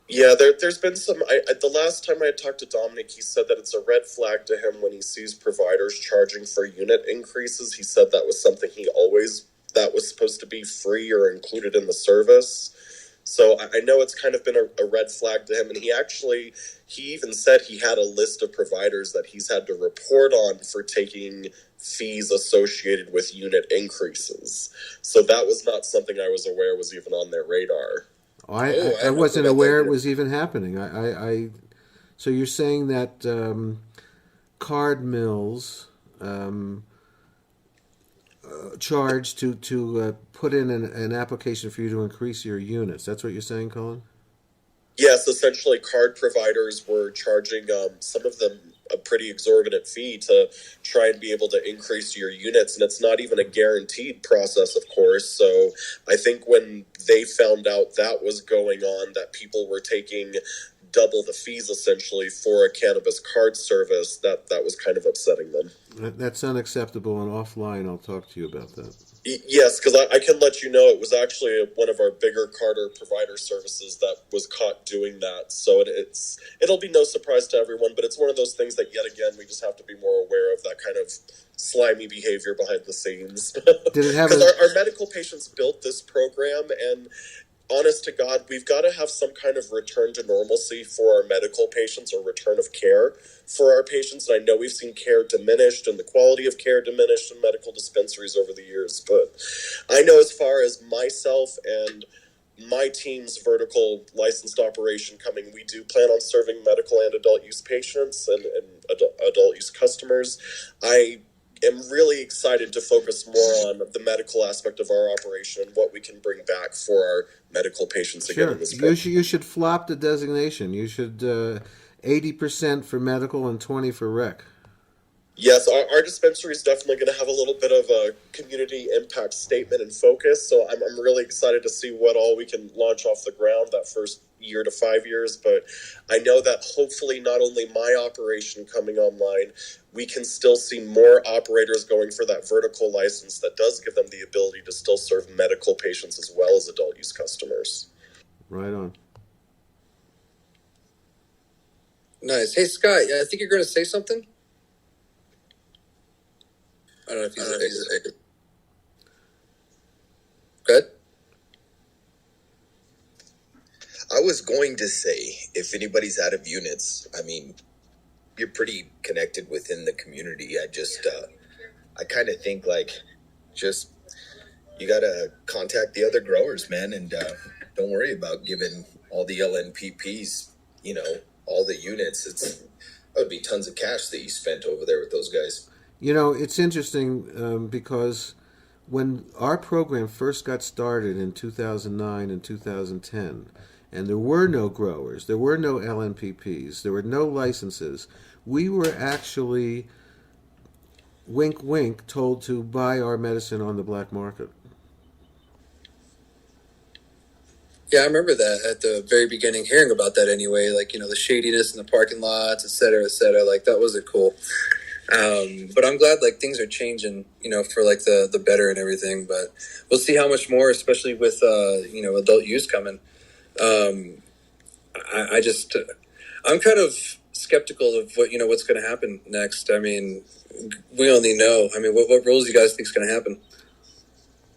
Yeah, there's been some... the last time I talked to Dominic, he said that it's a red flag to him when he sees providers charging for unit increases. He said that was something that was supposed to be free or included in the service. So I know it's kind of been a red flag to him. And he even said he had a list of providers that he's had to report on for taking fees associated with unit increases. So that was not something I was aware was even on their radar. I wasn't aware it was even happening. So you're saying that card mills charge to put in an application for you to increase your units. That's what you're saying, Colin? Yes, essentially card providers were charging some of them a pretty exorbitant fee to try and be able to increase your units. And it's not even a guaranteed process, of course. So I think when they found out that was going on, that people were taking double the fees essentially for a cannabis card service, that was kind of upsetting them. That's unacceptable, and offline I'll talk to you about that. Yes, because I can let you know it was actually one of our bigger card or provider services that was caught doing that. So it'll be no surprise to everyone, but it's one of those things that, yet again, we just have to be more aware of that kind of slimy behavior behind the scenes. Did it have because our medical patients built this program, and honest to God, we've got to have some kind of return to normalcy for our medical patients, or return of care for our patients. And I know we've seen care diminished and the quality of care diminished in medical dispensaries over the years. But I know, as far as myself and my team's vertical licensed operation coming, we do plan on serving medical and adult use patients and adult use customers. I am really excited to focus more on the medical aspect of our operation and what we can bring back for our medical patients again in this program. You should flop the designation. You should 80% for medical and 20 for rec. Yes, our dispensary is definitely going to have a little bit of a community impact statement and focus. So I'm really excited to see what all we can launch off the ground that first year to 5 years. But I know that hopefully not only my operation coming online, we can still see more operators going for that vertical license that does give them the ability to still serve medical patients as well as adult use customers. Right on. Nice. Hey, Scott, I think you're going to say something. I don't know if he's good. I was going to say, if anybody's out of units, I mean, you're pretty connected within the community. I kind of think just you got to contact the other growers, man, and don't worry about giving all the LNPPs, all the units. That would be tons of cash that you spent over there with those guys. It's interesting because when our program first got started in 2009 and 2010, and there were no growers, there were no LNPPs, there were no licenses, we were actually, wink, wink, told to buy our medicine on the black market. Yeah, I remember that at the very beginning, hearing about that anyway, the shadiness in the parking lots, et cetera, that wasn't cool. But I'm glad things are changing, for the better and everything. But we'll see how much more, especially with adult use coming. I'm kind of skeptical of what's going to happen next. I mean, we only know. I mean, what rules do you guys think is going to happen?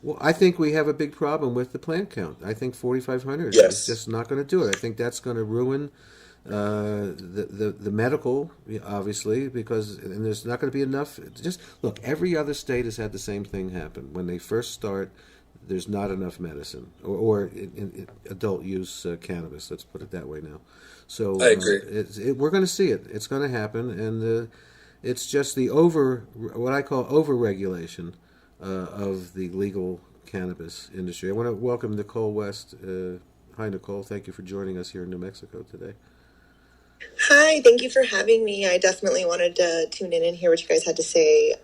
Well, I think we have a big problem with the plant count. I think 4,500 is just not going to do it. I think that's going to ruin the medical, obviously, and there's not going to be enough. Just look, every other state has had the same thing happen. When they first start, there's not enough medicine or in adult use cannabis. Let's put it that way now. So I agree. We're going to see it. It's going to happen, and it's just what I call over-regulation of the legal cannabis industry. I want to welcome Nicole West. Hi, Nicole. Thank you for joining us here in New Mexico today. Hi, thank you for having me. I definitely wanted to tune in and hear what you guys had to say.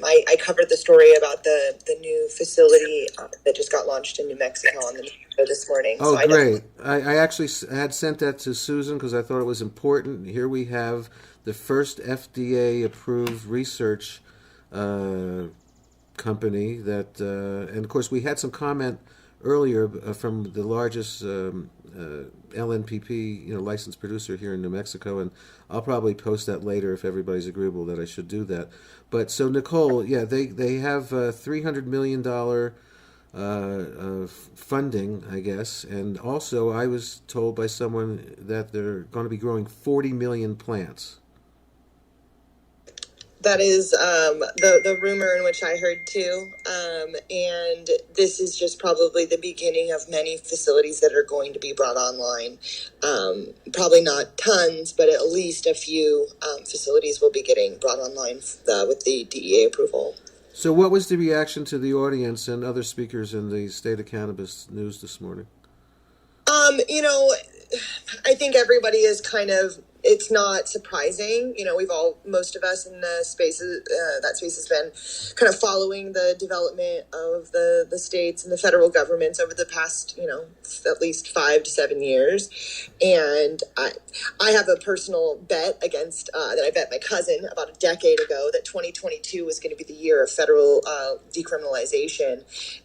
I covered the story about the new facility that just got launched in New Mexico on the show this morning. Oh, so great. I actually had sent that to Susan because I thought it was important. Here we have the first FDA-approved research company that, and of course we had some comment earlier from the largest LNPP, licensed producer here in New Mexico, and I'll probably post that later if everybody's agreeable that I should do that. But so Nicole, yeah, they have $300 million funding, I guess, and also I was told by someone that they're going to be growing 40 million plants. That is the rumor in which I heard too. And this is just probably the beginning of many facilities that are going to be brought online. Probably not tons, but at least a few facilities will be getting brought online with the DEA approval. So what was the reaction to the audience and other speakers in the State of Cannabis news this morning? I think everybody is it's not surprising. Most of us in the spaces, that space has been kind of following the development of the states and the federal governments over the past, at least 5 to 7 years. And I have a personal bet against, that I bet my cousin about a decade ago that 2022 was going to be the year of federal decriminalization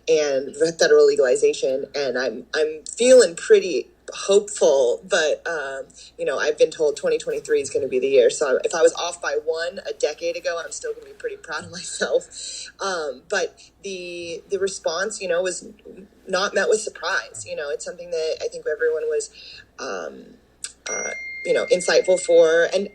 and federal legalization. And I'm feeling pretty hopeful, but I've been told 2023 is going to be the year. So if I was off by one a decade ago, I'm still going to be pretty proud of myself. But the response, was not met with surprise. It's something that I think everyone was insightful for. And,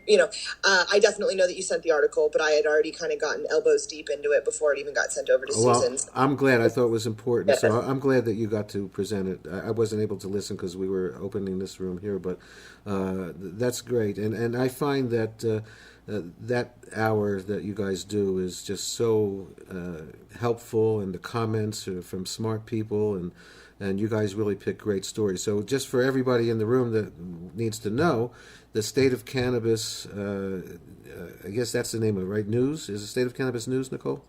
I definitely know that you sent the article, but I had already kind of gotten elbows deep into it before it even got sent over to Susan. I'm glad. I thought it was important. Yeah. So I'm glad that you got to present it. I wasn't able to listen because we were opening this room here, but that's great. And I find that that hour that you guys do is just so helpful, and the comments are from smart people, and you guys really pick great stories. So just for everybody in the room that needs to know, the State of Cannabis, I guess that's the name of it, right? News? Is the State of Cannabis News, Nicole?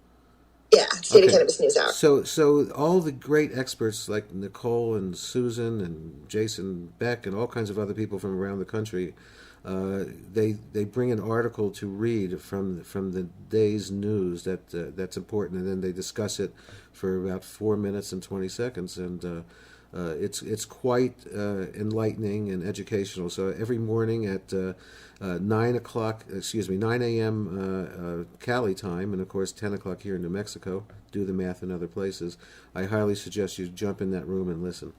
Yeah, State of Cannabis News Hour. So all the great experts like Nicole and Susan and Jason Beck and all kinds of other people from around the country, they bring an article to read from the day's news that's important, and then they discuss it for about 4 minutes and 20 seconds, and it's quite enlightening and educational. So every morning at 9 a.m. Cali time, and of course 10 o'clock here in New Mexico, do the math in other places, I highly suggest you jump in that room and listen.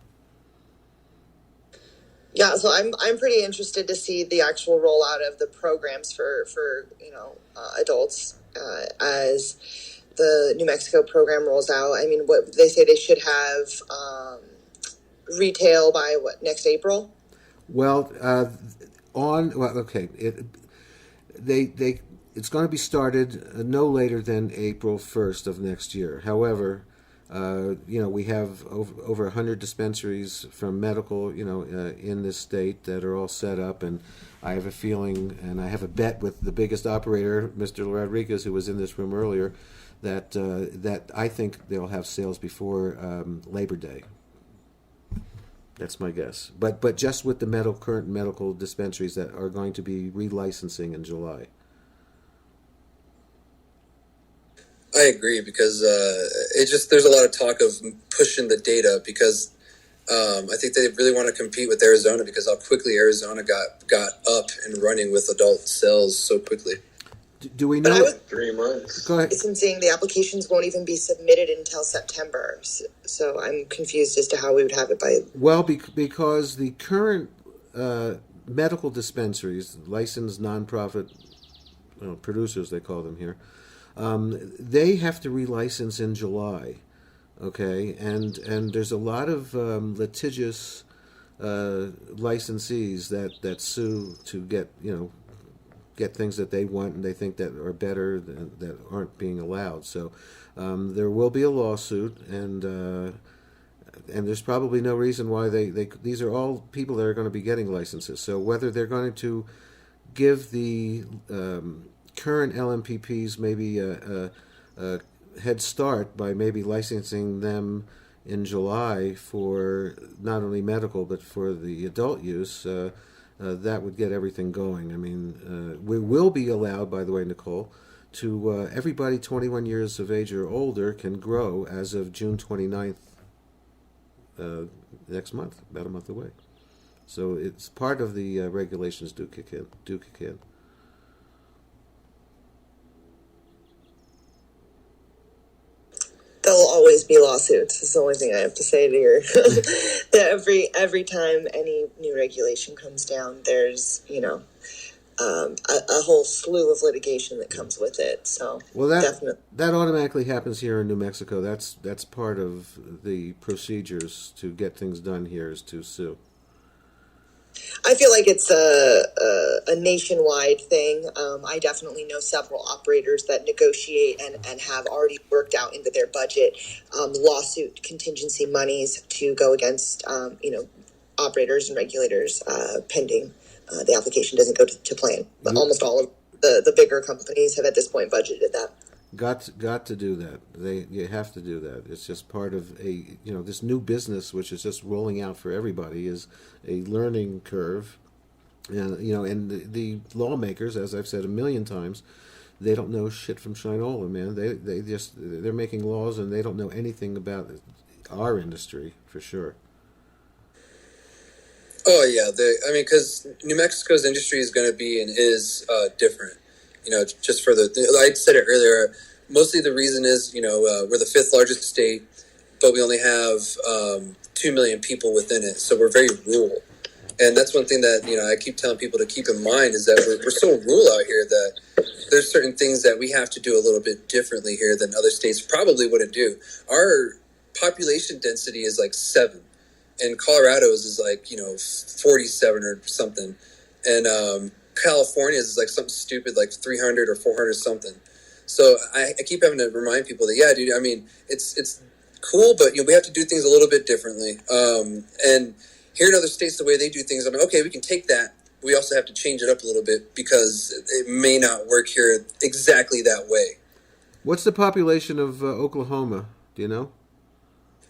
Yeah, so I'm pretty interested to see the actual rollout of the programs for adults as the New Mexico program rolls out. I mean, what they say they should have retail by next April? Well, it's going to be started no later than April 1st of next year. However, we have over 100 dispensaries from medical, in this state that are all set up, and I have a feeling, and I have a bet with the biggest operator, Mr. Rodriquez, who was in this room earlier, that I think they'll have sales before Labor Day. That's my guess. But just with the current medical dispensaries that are going to be relicensing in July. I agree, because there's a lot of talk of pushing the data, because I think they really want to compete with Arizona, because how quickly Arizona got up and running with adult sales so quickly. Do we know? 3 months. Go ahead. It's insane. The applications won't even be submitted until September. So I'm confused as to how we would have it by. Well, because the current medical dispensaries, licensed nonprofit producers, they call them here, they have to relicense in July. Okay, and there's a lot of litigious licensees that sue to get things that they want and they think that are better that aren't being allowed. So there will be a lawsuit, and there's probably no reason why these are all people that are going to be getting licenses. So whether they're going to give the current LMPPs maybe a head start by maybe licensing them in July for not only medical but for the adult use, that would get everything going. I mean, we will be allowed, by the way, Nicole, to everybody 21 years of age or older can grow as of June 29th next month, about a month away. So it's part of the regulations do kick in. There'll always be lawsuits. Is the only thing I have to say to your. That every time any new regulation comes down, there's a whole slew of litigation that comes with it. So that automatically happens here in New Mexico. That's part of the procedures to get things done here is to sue. I feel like it's a nationwide thing. I definitely know several operators that negotiate and have already worked out into their budget lawsuit contingency monies to go against operators and regulators pending the application doesn't go to plan. But almost all of the bigger companies have at this point budgeted that. Got to do that. You have to do that. It's just part of this new business, which is just rolling out for everybody, is a learning curve, and the lawmakers, as I've said a million times, they don't know shit from Shinola, man. They're making laws and they don't know anything about our industry for sure. Oh yeah, I mean, because New Mexico's industry is going to be and is different. Just for I said it earlier. Mostly the reason is we're the fifth largest state, but we only have 2 million people within it, so we're very rural. And that's one thing that I keep telling people to keep in mind is that we're so rural out here that there's certain things that we have to do a little bit differently here than other states probably wouldn't do. Our population density is like 7. And Colorado's is like 47 or something, and California's is like something stupid like 300 or 400 something. So I keep having to remind people that dude. I mean, it's cool, but we have to do things a little bit differently. And here in other states, the way they do things, I'm like, okay, we can take that. We also have to change it up a little bit because it may not work here exactly that way. What's the population of Oklahoma? Do you know?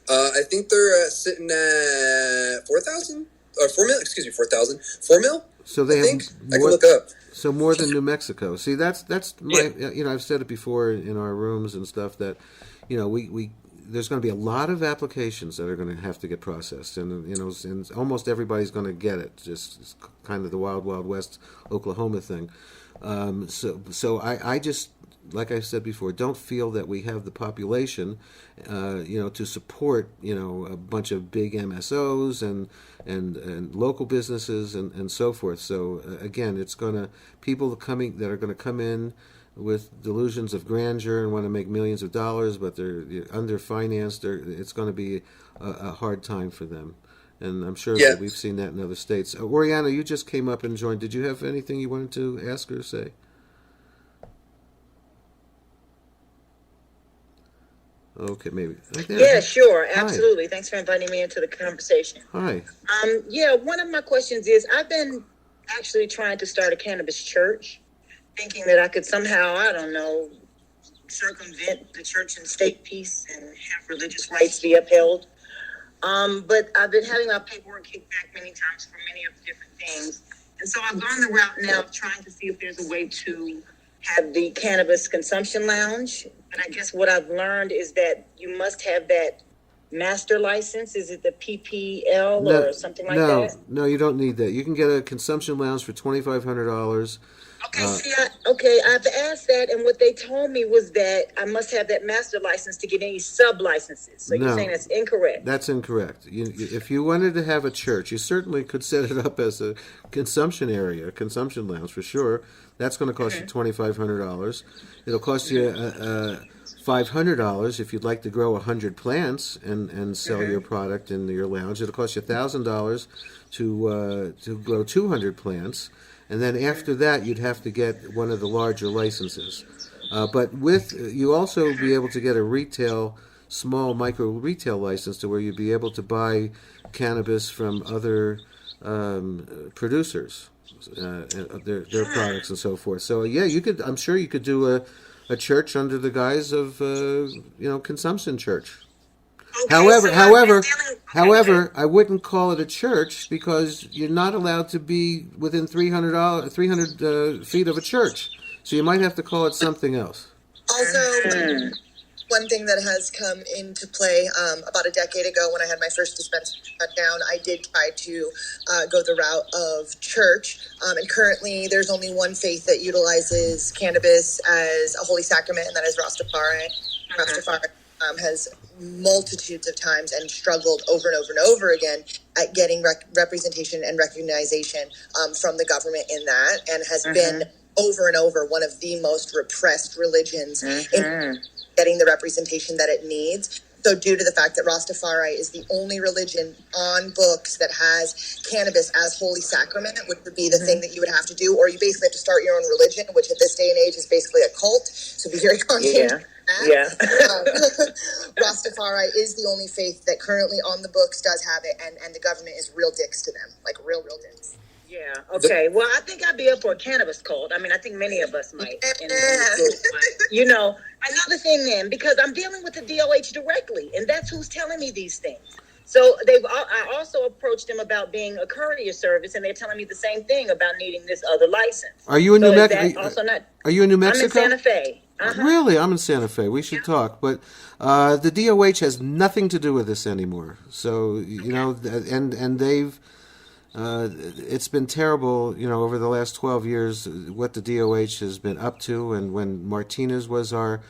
I think they're sitting at 4,000 or 4 mil. Excuse me, 4,000. 4 mil. So they I have can look up. So more than New Mexico. See, that's my. I've said it before in our rooms and stuff that, we there's going to be a lot of applications that are going to have to get processed, and and almost everybody's going to get it. Just it's kind of the wild, wild west Oklahoma thing. So I just, like I said before, don't feel that we have the population, to support, a bunch of big MSOs and local businesses and so forth. So again, it's people that are going to come in with delusions of grandeur and want to make millions of dollars, but they're underfinanced. It's going to be a hard time for them. And I'm sure that we've seen that in other states. Oriana, you just came up and joined. Did you have anything you wanted to ask or say? Okay, maybe. Yeah, sure, absolutely. Hi. Thanks for inviting me into the conversation. Hi. One of my questions is, I've been actually trying to start a cannabis church, thinking that I could somehow, I don't know, circumvent the church and state peace and have religious rights be upheld. But I've been having my paperwork kicked back many times for many of the different things. And so I've gone the route now of trying to see if there's a way to have the cannabis consumption lounge. And I guess what I've learned is that you must have that master license. Is it the PPL or something like that? No, you don't need that. You can get a consumption lounge for $2,500. Okay, I've asked that, and what they told me was that I must have that master license to get any sub-licenses. So you're saying that's incorrect? That's incorrect. If you wanted to have a church, you certainly could set it up as a consumption area, a consumption lounge for sure. That's going to cost you $2,500. It'll cost you $500 if you'd like to grow 100 plants and sell your product in your lounge. It'll cost you $1,000 to grow 200 plants. And then after that, you'd have to get one of the larger licenses. But you also be able to get a small micro retail license to where you'd be able to buy cannabis from other producers, their products and so forth. So you could. I'm sure you could do a church under the guise of consumption church. Okay, however, I wouldn't call it a church because you're not allowed to be within 300 feet of a church. So you might have to call it something else. Also, one thing that has come into play about a decade ago when I had my first dispensary shut down, I did try to go the route of church. And currently there's only one faith that utilizes cannabis as a holy sacrament, and that is Rastafari. Rastafari has multitudes of times and struggled over and over and over again at getting representation and recognition from the government in that, and has been over and over one of the most repressed religions in getting the representation that it needs. So due to the fact that Rastafari is the only religion on books that has cannabis as holy sacrament, which would be the thing that you would have to do, or you basically have to start your own religion, which at this day and age is basically a cult. So be very conscious. Rastafari is the only faith that currently on the books does have it, and the government is real dicks to them, like real dicks. Yeah. Okay. Well, I think I'd be up for a cannabis cult. I mean, I think many of us might. Another thing then, because I'm dealing with the DOH directly, and that's who's telling me these things. So I also approached them about being a courier service, and they're telling me the same thing about needing this other license. Are you in New Mexico? Are you in New I'm Mexico? in Santa Fe. Really? I'm in Santa Fe. We should talk. But the DOH has nothing to do with this anymore. So, and they've It's been terrible, over the last 12 years, what the DOH has been up to. And when Martinez was our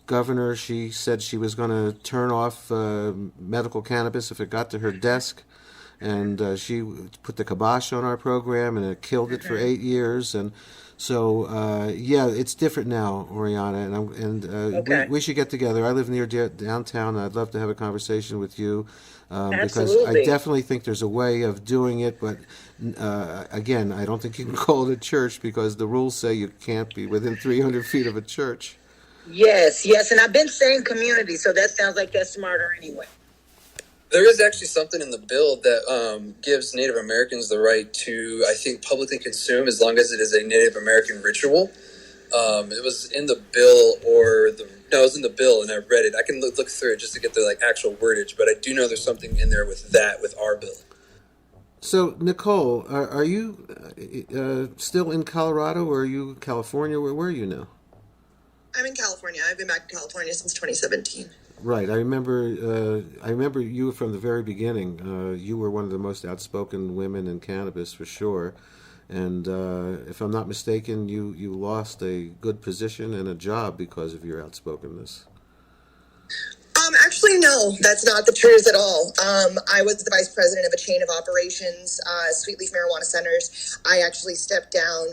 governor, she said she was going to turn off medical cannabis if it got to her desk. And she put the kibosh on our program, and it killed it for 8 years. And so, yeah, it's different now, Oriana, we should get together. I live near downtown. I'd love to have a conversation with you because I definitely think there's a way of doing it. But again, I don't think you can call it a church because the rules say you can't be within 300 feet of a church. Yes, and I've been saying community, so that sounds like that's smarter anyway. There is actually something in the bill that gives Native Americans the right to, I think, publicly consume as long as it is a Native American ritual. It was in the bill, it was in the bill, and I read it. I can look through it just to get the actual wordage, but I do know there's something in there with our bill. So, Nicole, are you still in Colorado, or are you California? Where are you now? I'm in California. I've been back to California since 2017. Right. I remember you from the very beginning. You were one of the most outspoken women in cannabis, for sure. And if I'm not mistaken, you lost a good position and a job because of your outspokenness. Actually, no, that's not the truth at all. I was the vice president of a chain of operations, Sweet Leaf Marijuana Centers. I actually stepped down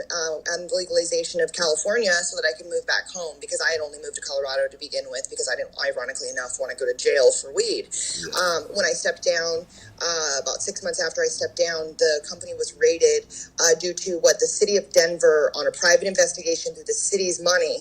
on the legalization of California so that I could move back home because I had only moved to Colorado to begin with because I didn't, ironically enough, want to go to jail for weed. When I stepped down, about 6 months after I stepped down, the company was raided due to what the city of Denver, on a private investigation through the city's money,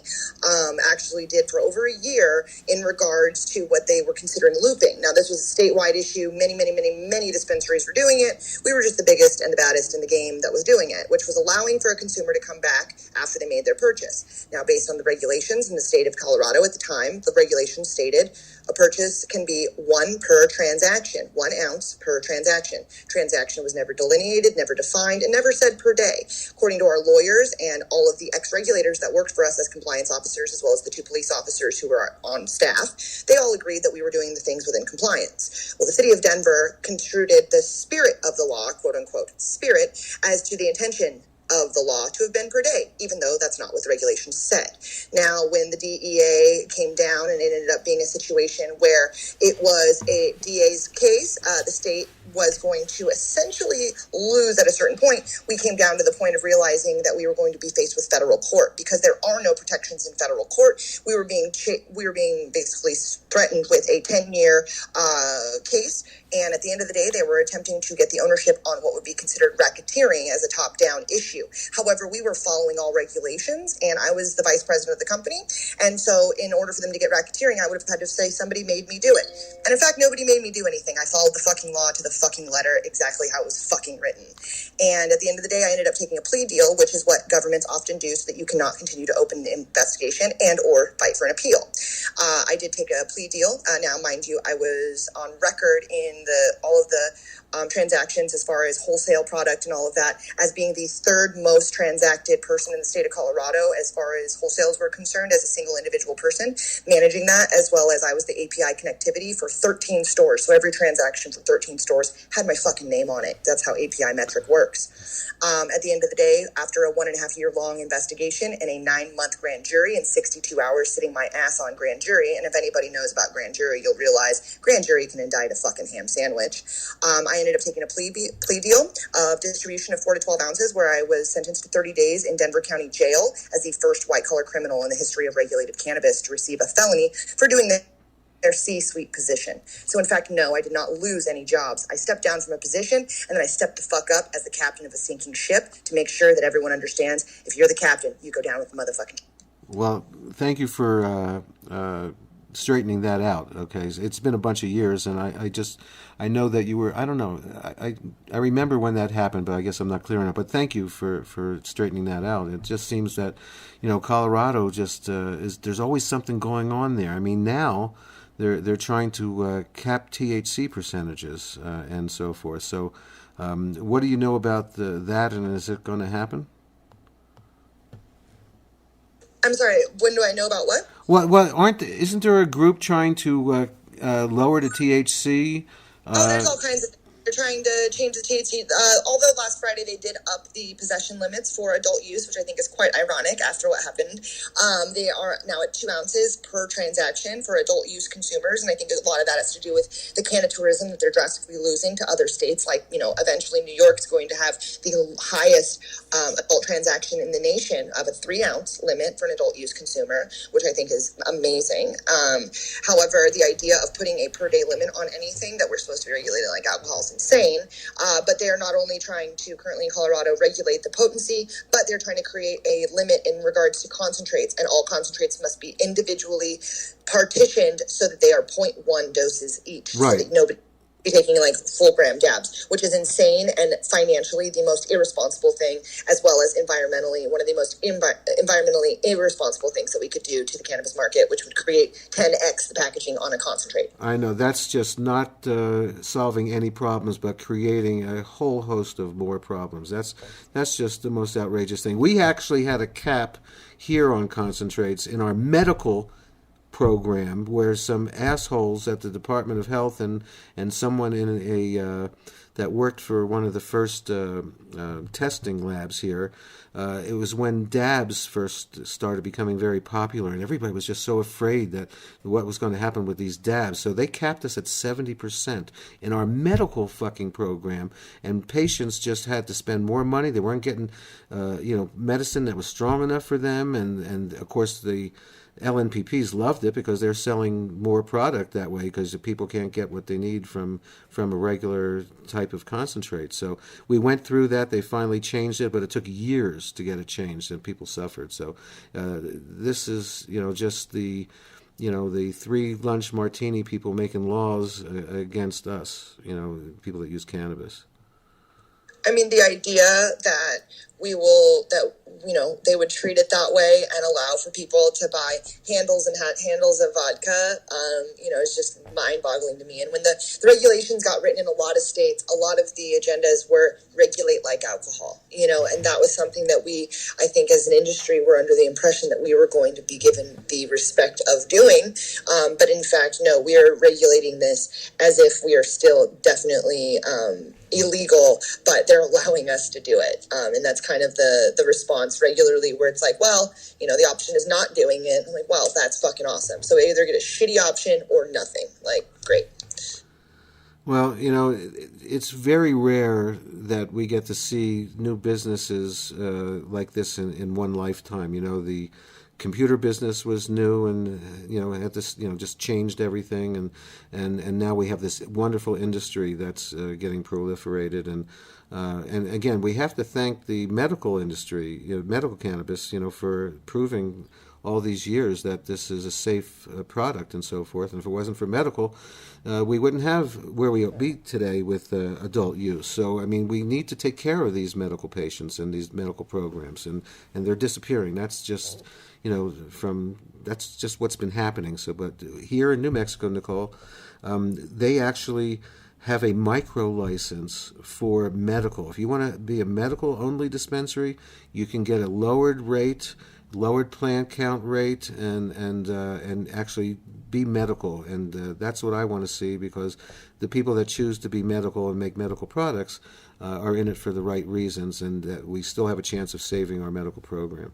actually did for over a year in regards to what they were considering looping. Now, this was a statewide issue. Many dispensaries were doing it. We were just the biggest and the baddest in the game that was doing it, which was allowing for a consumer to come back after they made their purchase. Now, based on the regulations in the state of Colorado at the time, the regulations stated a purchase can be 1 per transaction, 1 ounce per transaction. Transaction was never delineated, never defined, and never said per day. According to our lawyers and all of the ex-regulators that worked for us as compliance officers, as well as the 2 police officers who were on staff, they all agreed that we were doing the things within compliance. Well, the city of Denver construed the spirit of the law, quote unquote, spirit, as to the intention of the law to have been per day, even though that's not what the regulations said. Now, when the DEA came down and it ended up being a situation where it was a DA's case, the state was going to essentially lose at a certain point. We came down to the point of realizing that we were going to be faced with federal court because there are no protections in federal court. We were being basically threatened with a 10-year case. And at the end of the day, they were attempting to get the ownership on what would be considered racketeering as a top-down issue. However, we were following all regulations, and I was the vice president of the company. And so in order for them to get racketeering, I would have had to say somebody made me do it. And in fact, nobody made me do anything. I followed the fucking law to the fucking letter, exactly how it was fucking written. And at the end of the day, I ended up taking a plea deal, which is what governments often do so that you cannot continue to open an investigation and or fight for an appeal. I did take a plea deal. Now, mind you, I was on record in all of the transactions as far as wholesale product and all of that as being the 3rd most transacted person in the state of Colorado as far as wholesales were concerned as a single individual person, managing that, as well as I was the API connectivity for 13 stores. So every transaction for 13 stores had my fucking name on it. That's how API metric works. At the end of the day, after a 1.5-year long investigation and a 9-month grand jury and 62 hours sitting my ass on grand jury, and if anybody knows about grand jury, you'll realize grand jury can indict a fucking ham sandwich. I ended up taking a plea deal of distribution of 4 to 12 ounces where I was sentenced to 30 days in Denver County Jail as the first white-collar criminal in the history of regulated cannabis to receive a felony for doing their C-suite position. So in fact, no, I did not lose any jobs. I stepped down from a position and then I stepped the fuck up as the captain of a sinking ship to make sure that everyone understands if you're the captain, you go down with the motherfucking. Well, thank you for straightening that out. Okay, it's been a bunch of years, and I know that you were. I don't know. I remember when that happened, but I guess I'm not clear enough. But thank you for straightening that out. It just seems that, Colorado just there's always something going on there. I mean, now they're trying to cap THC percentages and so forth. So, what do you know about that, and is it going to happen? I'm sorry, when do I know about what? Well, isn't there a group trying to lower the THC? There's all kinds of trying to change the THC. Although last Friday they did up the possession limits for adult use, which I think is quite ironic after what happened. They are now at 2 ounces per transaction for adult use consumers, and I think a lot of that has to do with the can of tourism that they're drastically losing to other states. Like, eventually New York is going to have the highest adult transaction in the nation of a 3 ounce limit for an adult use consumer, which I think is amazing. However, the idea of putting a per day limit on anything that we're supposed to be regulating, like alcohol, is insane. But they are not only trying to currently in Colorado regulate the potency, but they're trying to create a limit in regards to concentrates, and all concentrates must be individually partitioned so that they are 0.1 doses each. Right. So that nobody be taking like full gram dabs, which is insane and financially the most irresponsible thing, as well as environmentally one of the most environmentally irresponsible things that we could do to the cannabis market, which would create 10x the packaging on a concentrate. I know that's just not solving any problems, but creating a whole host of more problems. That's just the most outrageous thing. We actually had a cap here on concentrates in our medical program, where some assholes at the Department of Health and someone in a that worked for one of the first testing labs here. It was when dabs first started becoming very popular, and everybody was just so afraid that what was going to happen with these dabs. So they capped us at 70% in our medical fucking program, and patients just had to spend more money. They weren't getting, medicine that was strong enough for them, and of course the LNPPs loved it because they're selling more product that way, because the people can't get what they need from a regular type of concentrate. So we went through that. They finally changed it, but it took years to get it changed, and people suffered. So this is, just the 3 lunch martini people making laws against us, people that use cannabis. I mean, the idea that they would treat it that way and allow for people to buy handles and handles of vodka, is just mind-boggling to me. And when the regulations got written in a lot of states, a lot of the agendas were regulate like alcohol, and that was something that we, I think as an industry, were under the impression that we were going to be given the respect of doing. But in fact, no, we are regulating this as if we are still definitely illegal, but they're allowing us to do it. And that's kind of the response regularly, where it's like, well, the option is not doing it. I'm like, well, that's fucking awesome. So we either get a shitty option or nothing. Like, great. Well, it's very rare that we get to see new businesses like this in one lifetime. The computer business was new, and had this just changed everything, and now we have this wonderful industry that's getting proliferated, and again, we have to thank the medical industry, medical cannabis, for proving all these years that this is a safe product and so forth. And if it wasn't for medical, we wouldn't have where we be today with adult use. So, I mean, we need to take care of these medical patients and these medical programs, and they're disappearing. That's just, that's just what's been happening. So, but here in New Mexico, Nicole, they actually have a micro license for medical. If you want to be a medical only dispensary, you can get a lowered rate, lowered plant count rate, and actually be medical. And that's what I want to see, because the people that choose to be medical and make medical products are in it for the right reasons, and that we still have a chance of saving our medical program.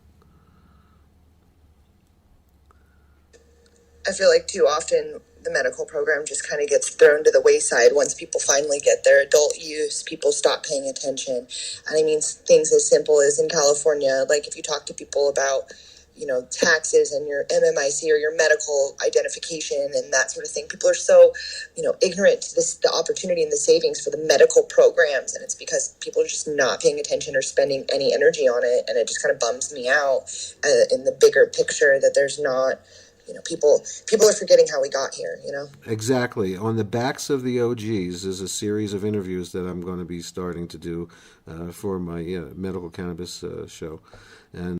I feel like too often the medical program just kind of gets thrown to the wayside. Once people finally get their adult use, people stop paying attention. And I mean, things as simple as in California, like if you talk to people about, taxes and your MMIC or your medical identification and that sort of thing, people are so, ignorant to the opportunity and the savings for the medical programs. And it's because people are just not paying attention or spending any energy on it. And it just kind of bums me out in the bigger picture that there's not, people are forgetting how we got here, Exactly. On the backs of the OGs is a series of interviews that I'm going to be starting to do for my medical cannabis show. And